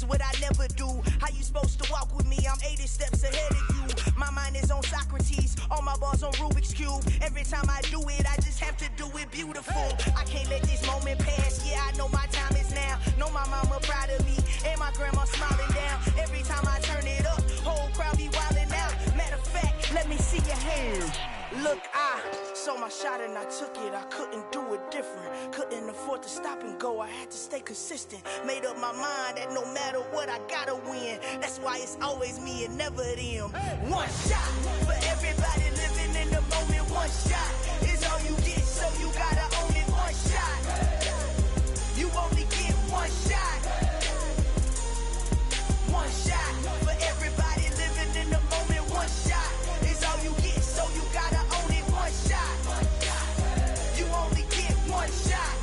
What I never do. How you supposed to walk with me? I'm 80 steps ahead of you. My mind is on Socrates, all my bars on Rubik's Cube. Every time I do it, I just have to do it beautiful. I can't let this moment pass. Yeah, I know my time is now. Know my mama proud of me, and my grandma smiling down. Every time I turn it up, whole crowd be wildin' out. Matter of fact, let me see your hands. Look, I saw my shot and I took it. I couldn't do it different. Couldn't afford to stop and go. I had to stay consistent. Made up my mind that no matter what, I gotta win. That's why it's always me and never them. One shot for everybody living in the moment. One shot is all you get, so you gotta own it. One shot. You only get one shot. One shot for everybody living in the moment. One shot is all you get, so you gotta own it. One shot. You only get one shot.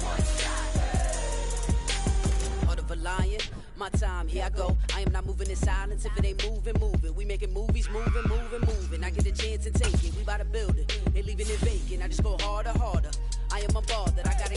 Heart of a lion, my time, here I go. I am not moving in silence. If it ain't moving. We making movies, moving. I get a chance and take it. We bout to build it. They leaving it vacant. I just go harder. I am a ball that I gotta